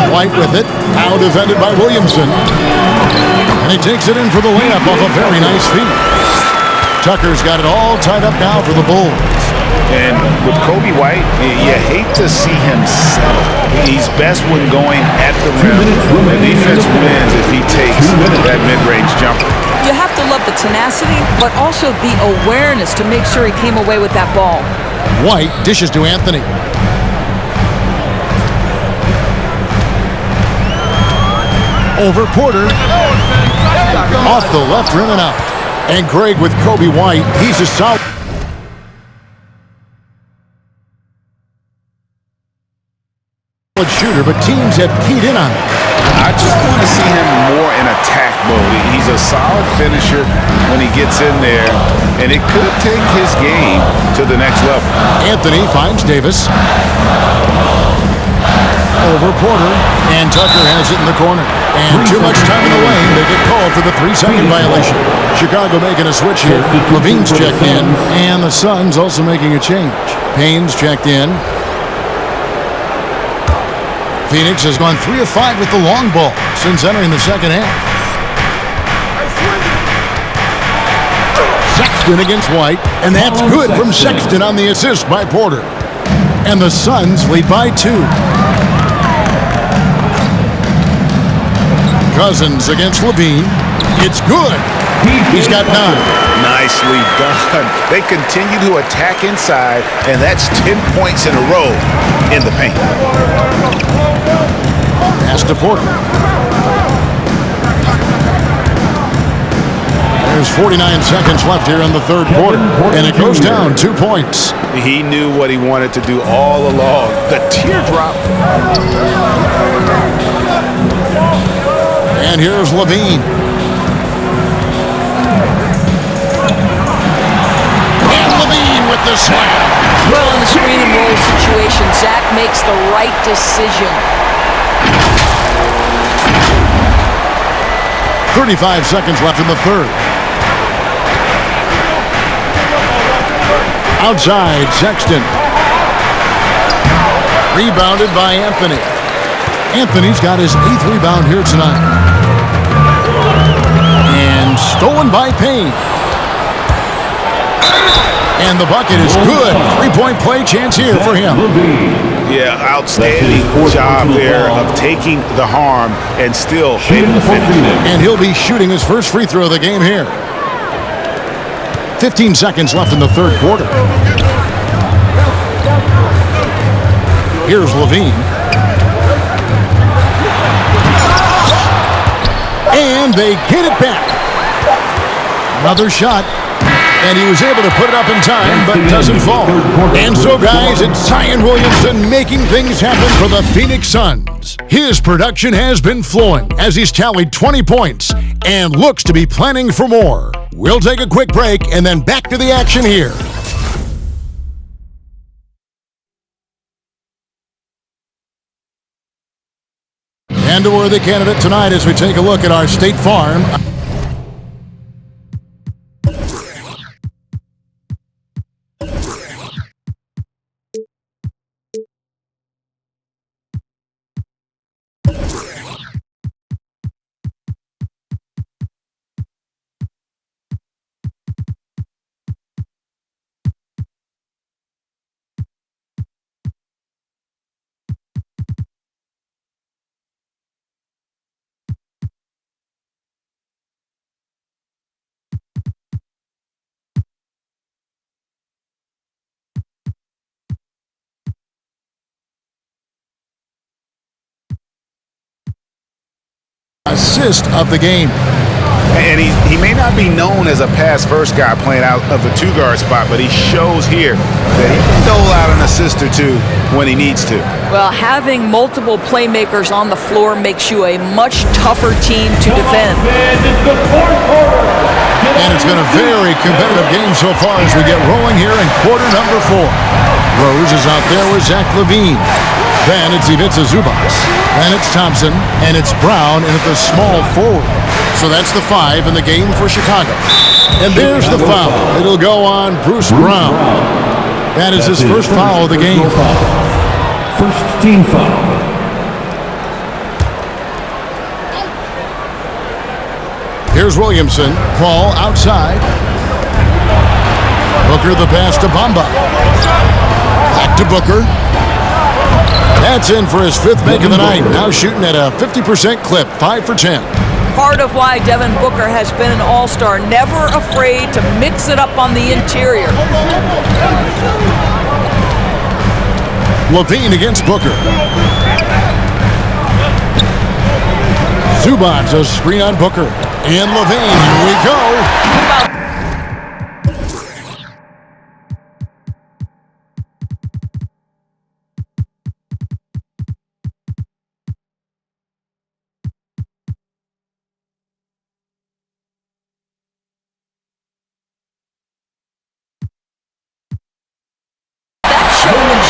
S1: White with it. Now defended by Williamson. And he takes it in for the layup off a very nice feed. Tucker's got it all tied up now for the Bulls.
S8: And with Kobe White, you hate to see him settle. He's best when going at the rim. The defense wins if he takes that mid-range jumper.
S4: You have to love the tenacity, but also the awareness to make sure he came away with that ball.
S1: White dishes to Anthony. Over Porter. Off the left rim and out. And Greg with Kobe White, he's a solid shooter, but teams have keyed in on him.
S8: I just want to see him more in attack mode. He's a solid finisher when he gets in there, and it could take his game to the next level.
S1: Anthony finds Davis. Over Porter, and Tucker has it in the corner. And too much time in the lane, they get called for the 3-second violation. Chicago making a switch here. Levine's checked in, and the Suns also making a change. Payne's checked in. Phoenix has gone 3 of 5 with the long ball since entering the second half. Sexton against White, and that's good from Sexton on the assist by Porter. And the Suns lead by 2. Cousins against Levine. It's good. He's got 9.
S8: Nicely done. They continue to attack inside, and that's 10 points in a row in the paint.
S1: Pass to Porter. There's 49 seconds left here in the third quarter, and it goes down 2 points.
S8: He knew what he wanted to do all along. The teardrop.
S1: And here's Levine. And Levine with the slam.
S4: Well, in the screen and roll situation, Zach makes the right decision.
S1: 35 seconds left in the third. Outside, Sexton. Rebounded by Anthony. Anthony's got his 8th rebound here tonight. And stolen by Payne. And the bucket is good. 3-point play chance here for him.
S8: Yeah, outstanding job there of taking the harm and still able to finish.
S1: And he'll be shooting his first free throw of the game here. 15 seconds left in the third quarter. Here's Levine. And they get it back. Another shot. And he was able to put it up in time, but doesn't fall. And so, guys, it's Zion Williamson making things happen for the Phoenix Suns. His production has been flowing as he's tallied 20 points and looks to be planning for more. We'll take a quick break and then back to the action here. And a worthy candidate tonight as we take a look at our State Farm. Assist of the game.
S8: And he may not be known as a pass-first guy playing out of the two-guard spot, but he shows here that he can dole out an assist or two when he needs to.
S4: Well, having multiple playmakers on the floor makes you a much tougher team to defend.
S1: And it's been a very competitive game so far as we get rolling here in quarter number 4. Rose is out there with Zach Levine. Then it's Ivica Zubac. Then it's Thompson. And it's Brown in at the small forward. So that's the 5 in the game for Chicago. And there's the foul. It'll go on Bruce Brown. That is his first foul of the game.
S5: First team foul.
S1: Here's Williamson. Paul outside. Booker the pass to Bamba. Back to Booker. That's in for his 5th make of the night. Now shooting at a 50% clip, 5 for 10.
S4: Part of why Devin Booker has been an all-star, never afraid to mix it up on the interior.
S1: Levine against Booker. Zubac, a screen on Booker. And Levine, here we go.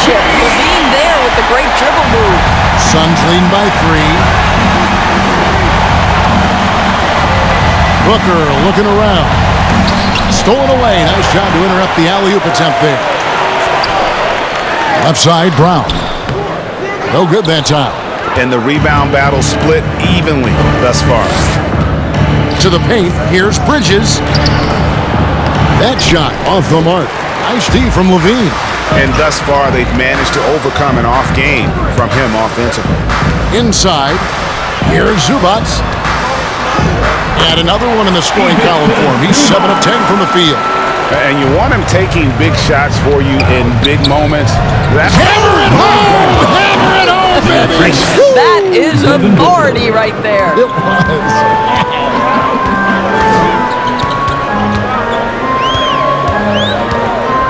S4: Levine there with the great dribble move.
S1: Suns leading by 3. Booker looking around. Stolen away. Nice job to interrupt the alley-oop attempt there. Left side, Brown. No good that time.
S8: And the rebound battle split evenly thus far.
S1: To the paint, here's Bridges. That shot off the mark. Nice D from Levine.
S8: And thus far, they've managed to overcome an off game from him offensively.
S1: Inside, here's Zubac. And another one in the scoring column for him. He's 7 of 10 from the field.
S8: And you want him taking big shots for you in big moments.
S1: Hammer it home! Hammer it home, baby!
S4: That is authority right there.
S1: It was.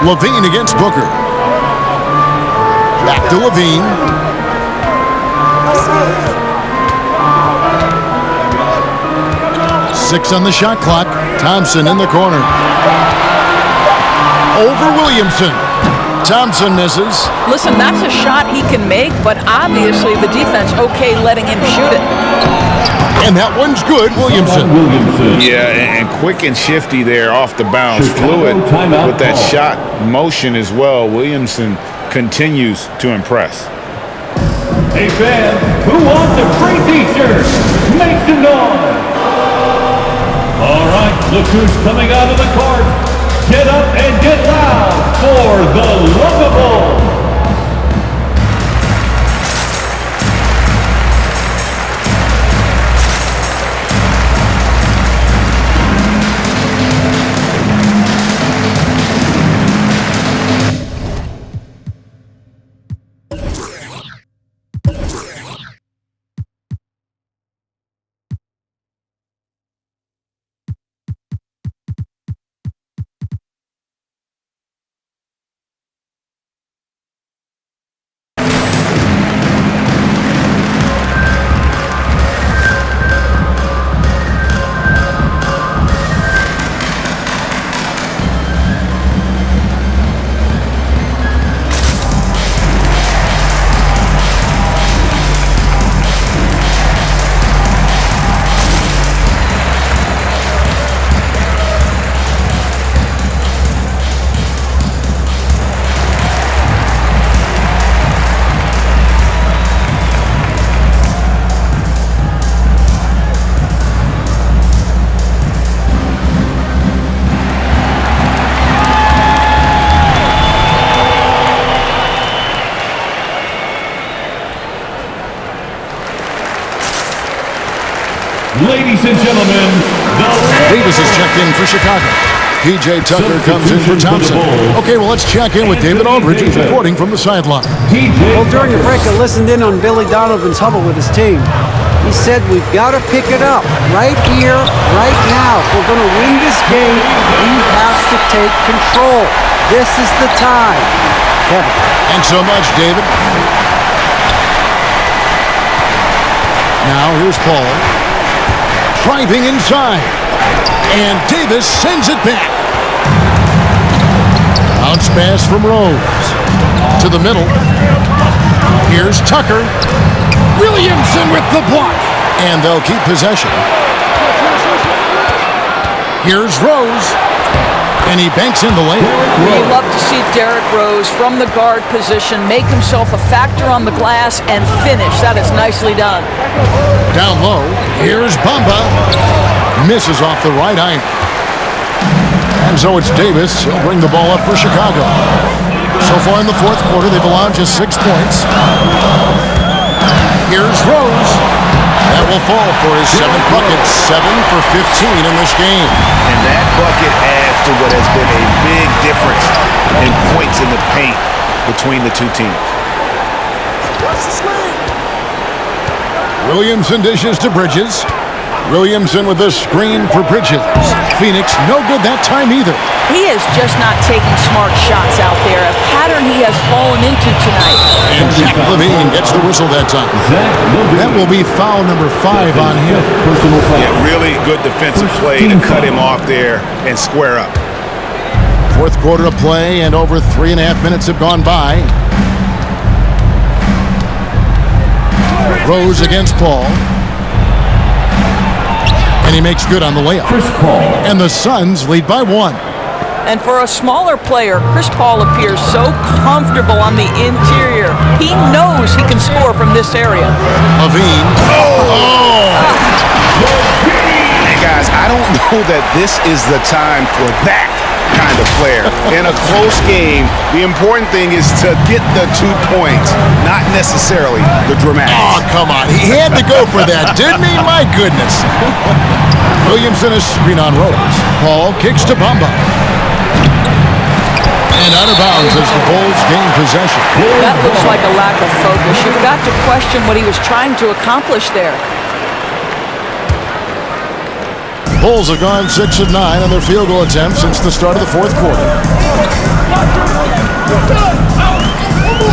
S1: Levine against Booker. Back to Levine. 6 on the shot clock. Thompson in the corner. Over Williamson. Thompson misses.
S4: Listen, that's a shot he can make, but obviously the defense okay letting him shoot it.
S1: And that one's good, Williamson.
S8: Yeah, and quick and shifty there off the bounce. Fluid with that shot motion as well. Williamson continues to impress.
S5: Hey fans, who wants a free t-shirt? Make some noise! All right, look who's coming out of the court. Get up and get loud for the Unguardable. Ladies and gentlemen,
S1: Davis is checked in for Chicago. P.J. Tucker comes in for Thompson. Okay, well, let's check in with David Aldridge, who's reporting from the sideline.
S2: Well, during the break, I listened in on Billy Donovan's huddle with his team. He said, we've got to pick it up right here, right now. If we're going to win this game, we have to take control. This is the time. Kevin.
S1: Thanks so much, David. Now, here's Paul. Driving inside. And Davis sends it back. Bounce pass from Rose. To the middle. Here's Tucker. Williamson with the block. And they'll keep possession. Here's Rose. And he banks in the lane.
S4: We love to see Derrick Rose from the guard position make himself a factor on the glass and finish. That is nicely done.
S1: Down low, here's Bamba. Misses off the right iron. And so it's Davis. He'll bring the ball up for Chicago. So far in the fourth quarter, they've allowed just 6 points. Here's Rose. That will fall for his 7th bucket. 7 for 15 in this game.
S8: And that bucket adds to what has been a big difference in points in the paint between the two teams.
S1: Williamson dishes to Bridges. Williamson with the screen for Bridges. Phoenix, no good that time either.
S4: He is just not taking smart shots out there, a pattern he has fallen into tonight.
S1: And Zach LaVine gets the whistle that time. That will be foul number 5 on him.
S8: Yeah, really good defensive play to cut him off there and square up.
S1: Fourth quarter of play, and over 3.5 minutes have gone by. Rose against Paul. And he makes good on the layup. And the Suns lead by 1.
S4: And for a smaller player, Chris Paul appears so comfortable on the interior. He knows he can score from this area.
S1: LaVine.
S8: And guys, I don't know that this is the time for that kind of player. In a close game, the important thing is to get the 2 points, not necessarily the dramatics.
S1: Oh, come on. He had to go for that, didn't he? My goodness. Williamson is screen on Rose. Paul kicks to Bamba. And out of bounds as the Bulls gain possession.
S4: That looks like a lack of focus. You've got to question what he was trying to accomplish there.
S1: Bulls have gone 6 of 9 on their field goal attempts since the start of the fourth quarter.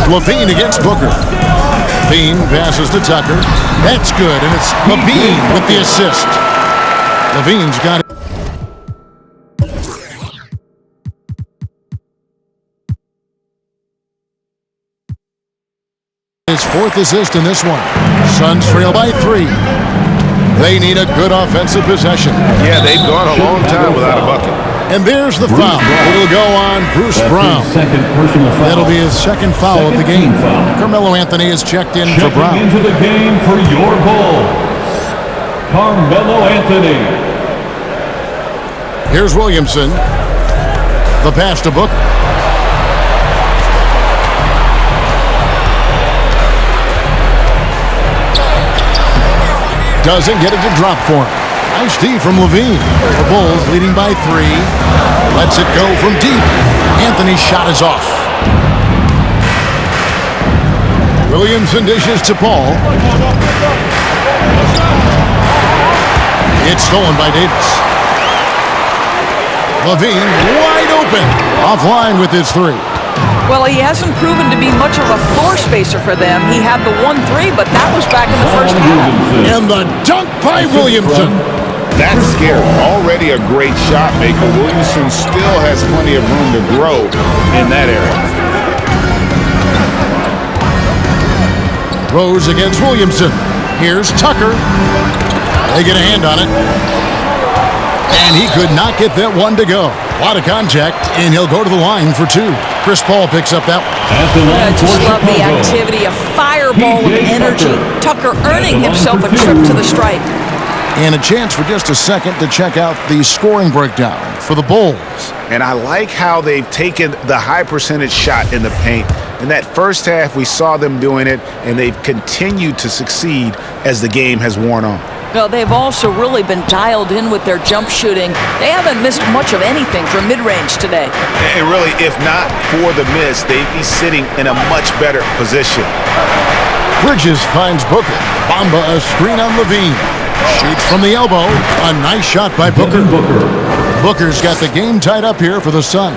S1: LaVine against Booker. LaVine passes to Tucker. That's good, and it's LaVine with the assist. Levine's got it. His fourth assist in this one. Suns trail by 3. They need a good offensive possession.
S8: Yeah, they've gone a long time without a bucket.
S1: And there's the foul. It'll go on Bruce Brown. That'll be his second foul of the game. Carmelo Anthony is checked in for Brown.
S5: Into the game for your Bulls, Carmelo Anthony.
S1: Here's Williamson. The pass to Booker. Doesn't get it to drop for him. Nice D from Levine. The Bulls leading by 3. Lets it go from deep. Anthony's shot is off. Williamson dishes to Paul. It's stolen by Davis. Levine wide open. Offline with his 3.
S4: Well, he hasn't proven to be much of a floor spacer for them. He had the 1-3, but that was back in the first half.
S1: And the dunk by Williamson.
S8: That's scary. Already a great shot maker. Williamson still has plenty of room to grow in that area.
S1: Rose against Williamson. Here's Tucker. They get a hand on it. And he could not get that one to go. A lot of contact, and he'll go to the line for 2. Chris Paul picks up that one.
S4: I just love the activity, a fireball of energy. Tucker earning himself a trip to the stripe.
S1: And a chance for just a second to check out the scoring breakdown for the Bulls.
S8: And I like how they've taken the high percentage shot in the paint. In that first half, we saw them doing it, and they've continued to succeed as the game has worn on.
S4: Well, they've also really been dialed in with their jump shooting. They haven't missed much of anything from mid-range today.
S8: And really, if not for the miss, they'd be sitting in a much better position.
S1: Bridges finds Booker. Bamba a screen on Levine. Shoots from the elbow. A nice shot by Booker. Booker's got the game tied up here for the Suns.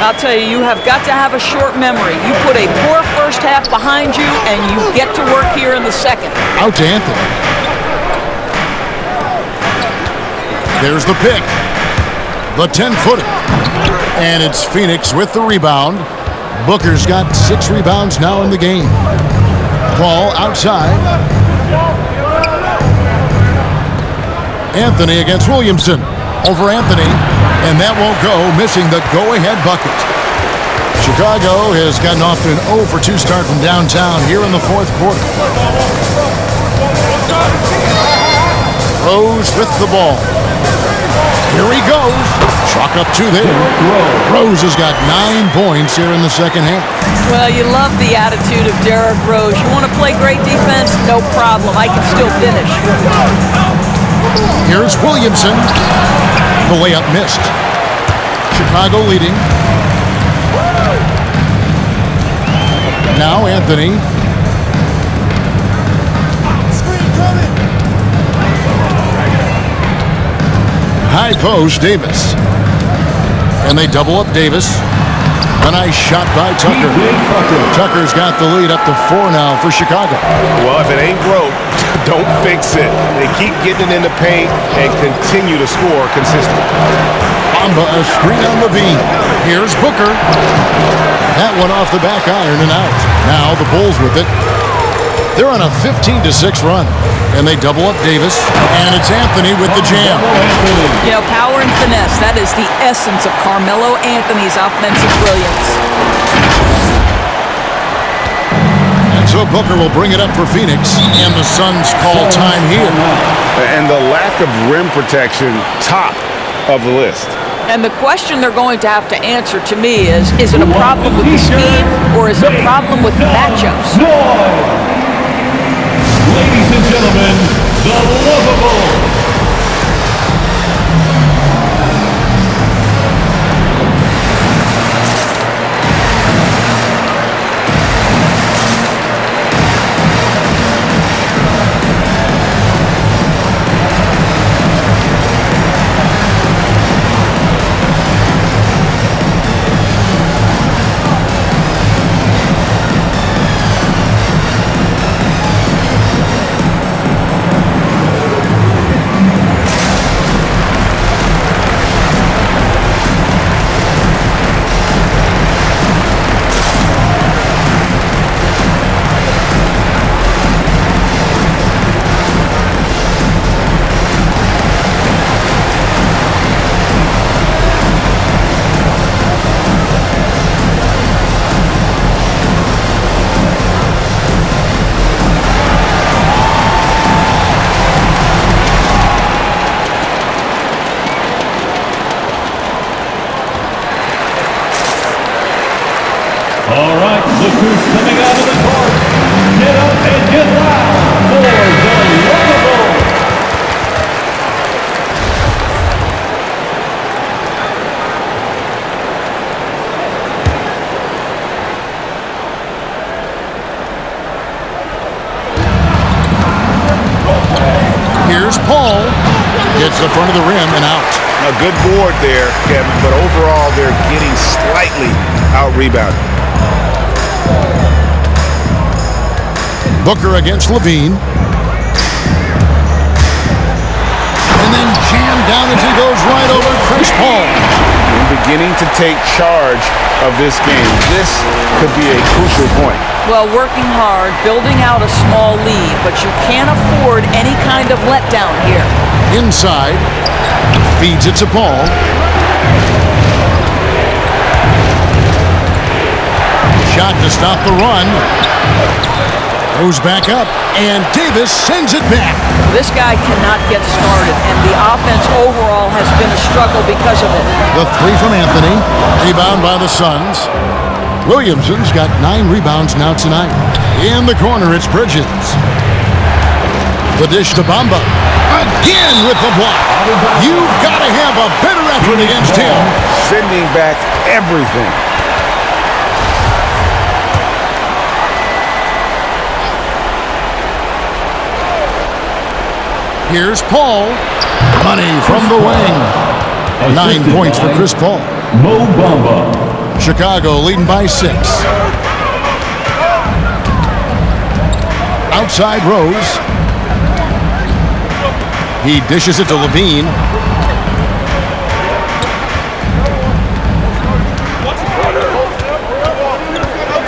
S4: I'll tell you, you have got to have a short memory. You put a poor first half behind you, and you get to work here in the second.
S1: Out to Anthony. There's the pick. The 10-footer. And it's Phoenix with the rebound. Booker's got 6 rebounds now in the game. Paul outside. Anthony against Williamson. Over Anthony. And that won't go, missing the go-ahead bucket. Chicago has gotten off to an 0 for 2 start from downtown here in the fourth quarter. Rose with the ball. Here he goes. Chalk up 2 there. Rose has got 9 points here in the second half.
S4: Well, you love the attitude of Derrick Rose. You want to play great defense? No problem. I can still finish.
S1: Here's Williamson. The layup missed. Chicago leading. Now Anthony. High post, Davis. And they double up Davis. A nice shot by Tucker. Tucker's got the lead up to 4 now for Chicago.
S8: Well, if it ain't broke, don't fix it. They keep getting it in the paint and continue to score consistently.
S1: Bamba a screen on Levine. Here's Booker. That one off the back iron and out. Now the Bulls with it. They're on a 15-6 run. And they double up Davis. And it's Anthony with the jam.
S4: You know, power and finesse. That is the essence of Carmelo Anthony's offensive brilliance.
S1: And so Booker will bring it up for Phoenix. And the Suns call time here.
S8: And the lack of rim protection, top of the list.
S4: And the question they're going to have to answer to me is it a problem with the scheme or is it a problem with the matchups?
S5: Ladies and gentlemen, the Lovable. who's coming out of the court. Get up and get loud for the Unguardable.
S1: Here's Paul. Gets the front of the rim and out.
S8: A good board there, Kevin, but overall they're getting slightly out-rebounded.
S1: Booker against Levine. And then jammed down as he goes right over Chris Paul.
S8: And beginning to take charge of this game. This could be a crucial point.
S4: Well, working hard, building out a small lead, but you can't afford any kind of letdown here.
S1: Inside. Feeds it to Paul. Shot to stop the run. Goes back up, and Davis sends it back.
S4: This guy cannot get started, and the offense overall has been a struggle because of it.
S1: The three from Anthony. Rebound by the Suns. Williamson's got 9 rebounds now tonight. In the corner, it's Bridges. The dish to Bamba. Again with the block. You've got to have a better effort against him.
S8: Sending back everything.
S1: Here's Paul. Money from the wing. 9 points for Chris Paul.
S5: Mo Bamba.
S1: Chicago leading by 6. Outside Rose. He dishes it to Levine.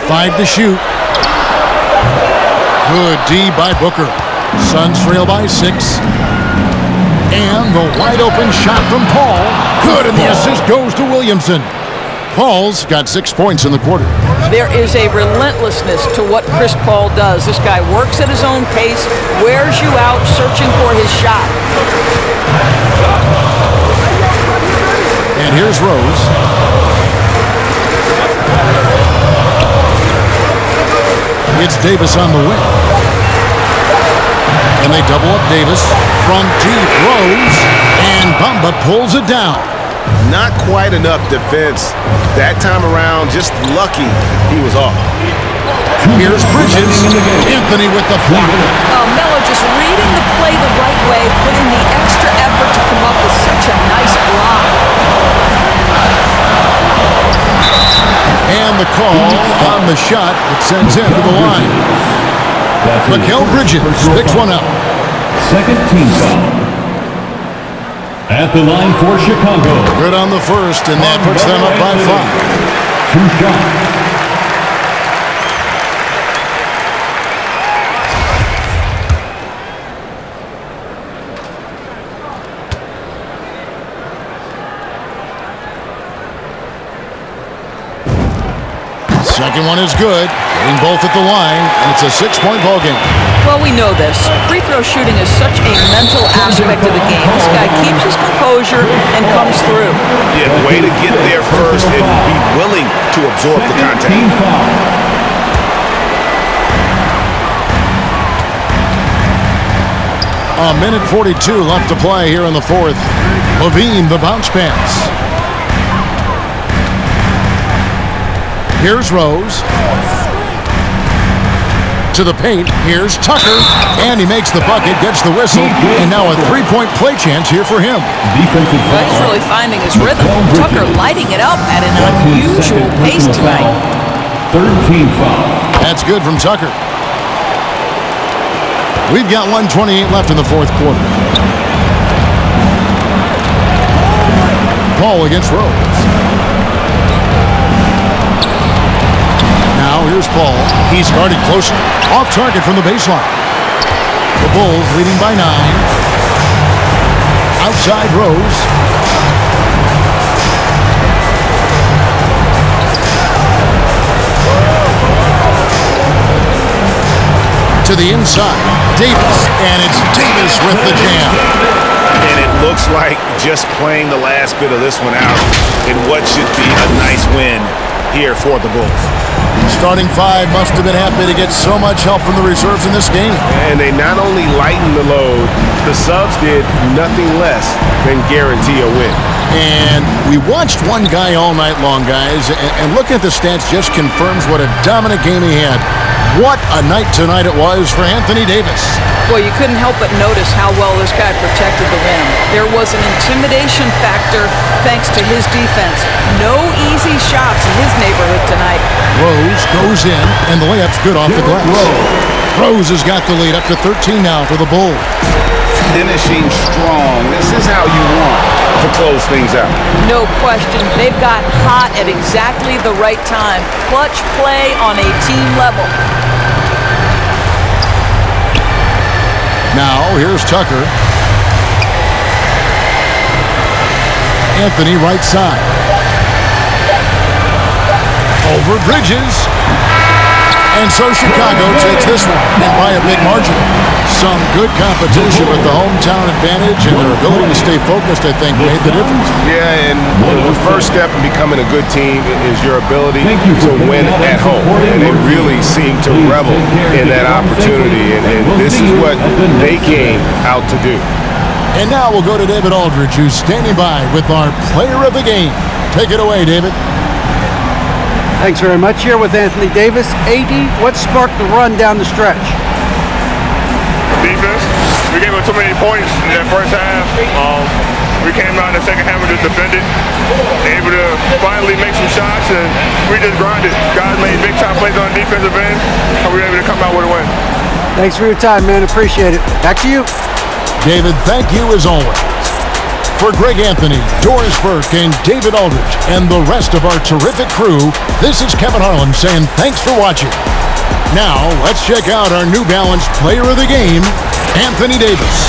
S1: Five to shoot. Good D by Booker. Suns trail by 6. And the wide open shot from Paul. Good, and the assist goes to Williamson. Paul's got 6 points in the quarter.
S4: There is a relentlessness to what Chris Paul does. This guy works at his own pace, wears you out searching for his shot.
S1: And here's Rose. It's Davis on the wing. And they double up Davis from deep. Rose, and Bamba pulls it down.
S8: Not quite enough defense that time around. Just lucky he was off.
S1: Here's Bridges. Anthony with the block.
S4: Melo just reading the play the right way, putting the extra effort to come up with such a nice block.
S1: And the call on the shot that sends him to the line. Mikal Bridges picks one up.
S5: Second team foul. At the line for Chicago.
S1: Good on the first, and that puts them up by 5.
S5: 2 shots.
S1: Second one is good. Getting both at the line, and it's a 6-point ball game.
S4: Well, we know this. Free throw shooting is such a mental aspect of the game. This guy keeps his composure and comes through.
S8: Yeah, way to get there first and be willing to absorb the contact.
S5: Team foul.
S1: A minute 42 left to play here in the fourth. Levine, the bounce pass. Here's Rose. To the paint. Here's Tucker. And he makes the bucket, gets the whistle. And now a 3-point play chance here for him.
S5: Defensive foul.
S4: He's really finding his rhythm. Tucker lighting it up at an unusual pace tonight.
S5: Third team foul.
S1: That's good from Tucker. We've got 1:28 left in the fourth quarter. Paul against Rose. Now here's Paul. He's guarded closer. Off target from the baseline. The Bulls leading by 9. Outside Rose. To the inside. Davis. And it's Davis with the jam.
S8: And it looks like just playing the last bit of this one out in what should be a nice win here for the Bulls.
S1: Starting five must have been happy to get so much help from the reserves in this game.
S8: And they not only lightened the load, the subs did nothing less than guarantee a win.
S1: And we watched one guy all night long, guys, and looking at the stats just confirms what a dominant game he had. What a night tonight it was for Anthony Davis.
S4: Well, you couldn't help but notice how well this guy protected the rim. There was an intimidation factor thanks to his defense. No easy shots in his neighborhood tonight.
S1: Rose goes in, and the layup's good off the glass. Rose has got the lead up to 13 now for the Bulls.
S8: Finishing strong. This is how you want to close things out.
S4: No question. They've got hot at exactly the right time. Clutch play on a team level.
S1: Now, here's Tucker. Anthony right side. Over Bridges. And so Chicago takes this one, and by a big margin. Some good competition, but the hometown advantage and their ability to stay focused, I think, made the difference.
S8: Yeah, and the first step in becoming a good team is your ability to win at home. And they really seem to revel in that opportunity, and this is what they came out to do.
S1: And now we'll go to David Aldridge, who's standing by with our player of the game. Take it away, David.
S2: Thanks very much. Here with Anthony Davis. AD, what sparked the run down the stretch?
S7: Defense. We gave them too many points in that first half. We came out in the second half and just defended. Able to finally make some shots, and we just grinded. Guys made big time plays on the defensive end, and we were able to come out with a win.
S2: Thanks for your time, man. Appreciate it. Back to you.
S1: David, thank you as always. For Greg Anthony, Doris Burke, and David Aldridge, and the rest of our terrific crew, this is Kevin Harlan saying thanks for watching. Now, let's check out our New Balance player of the game, Anthony Davis.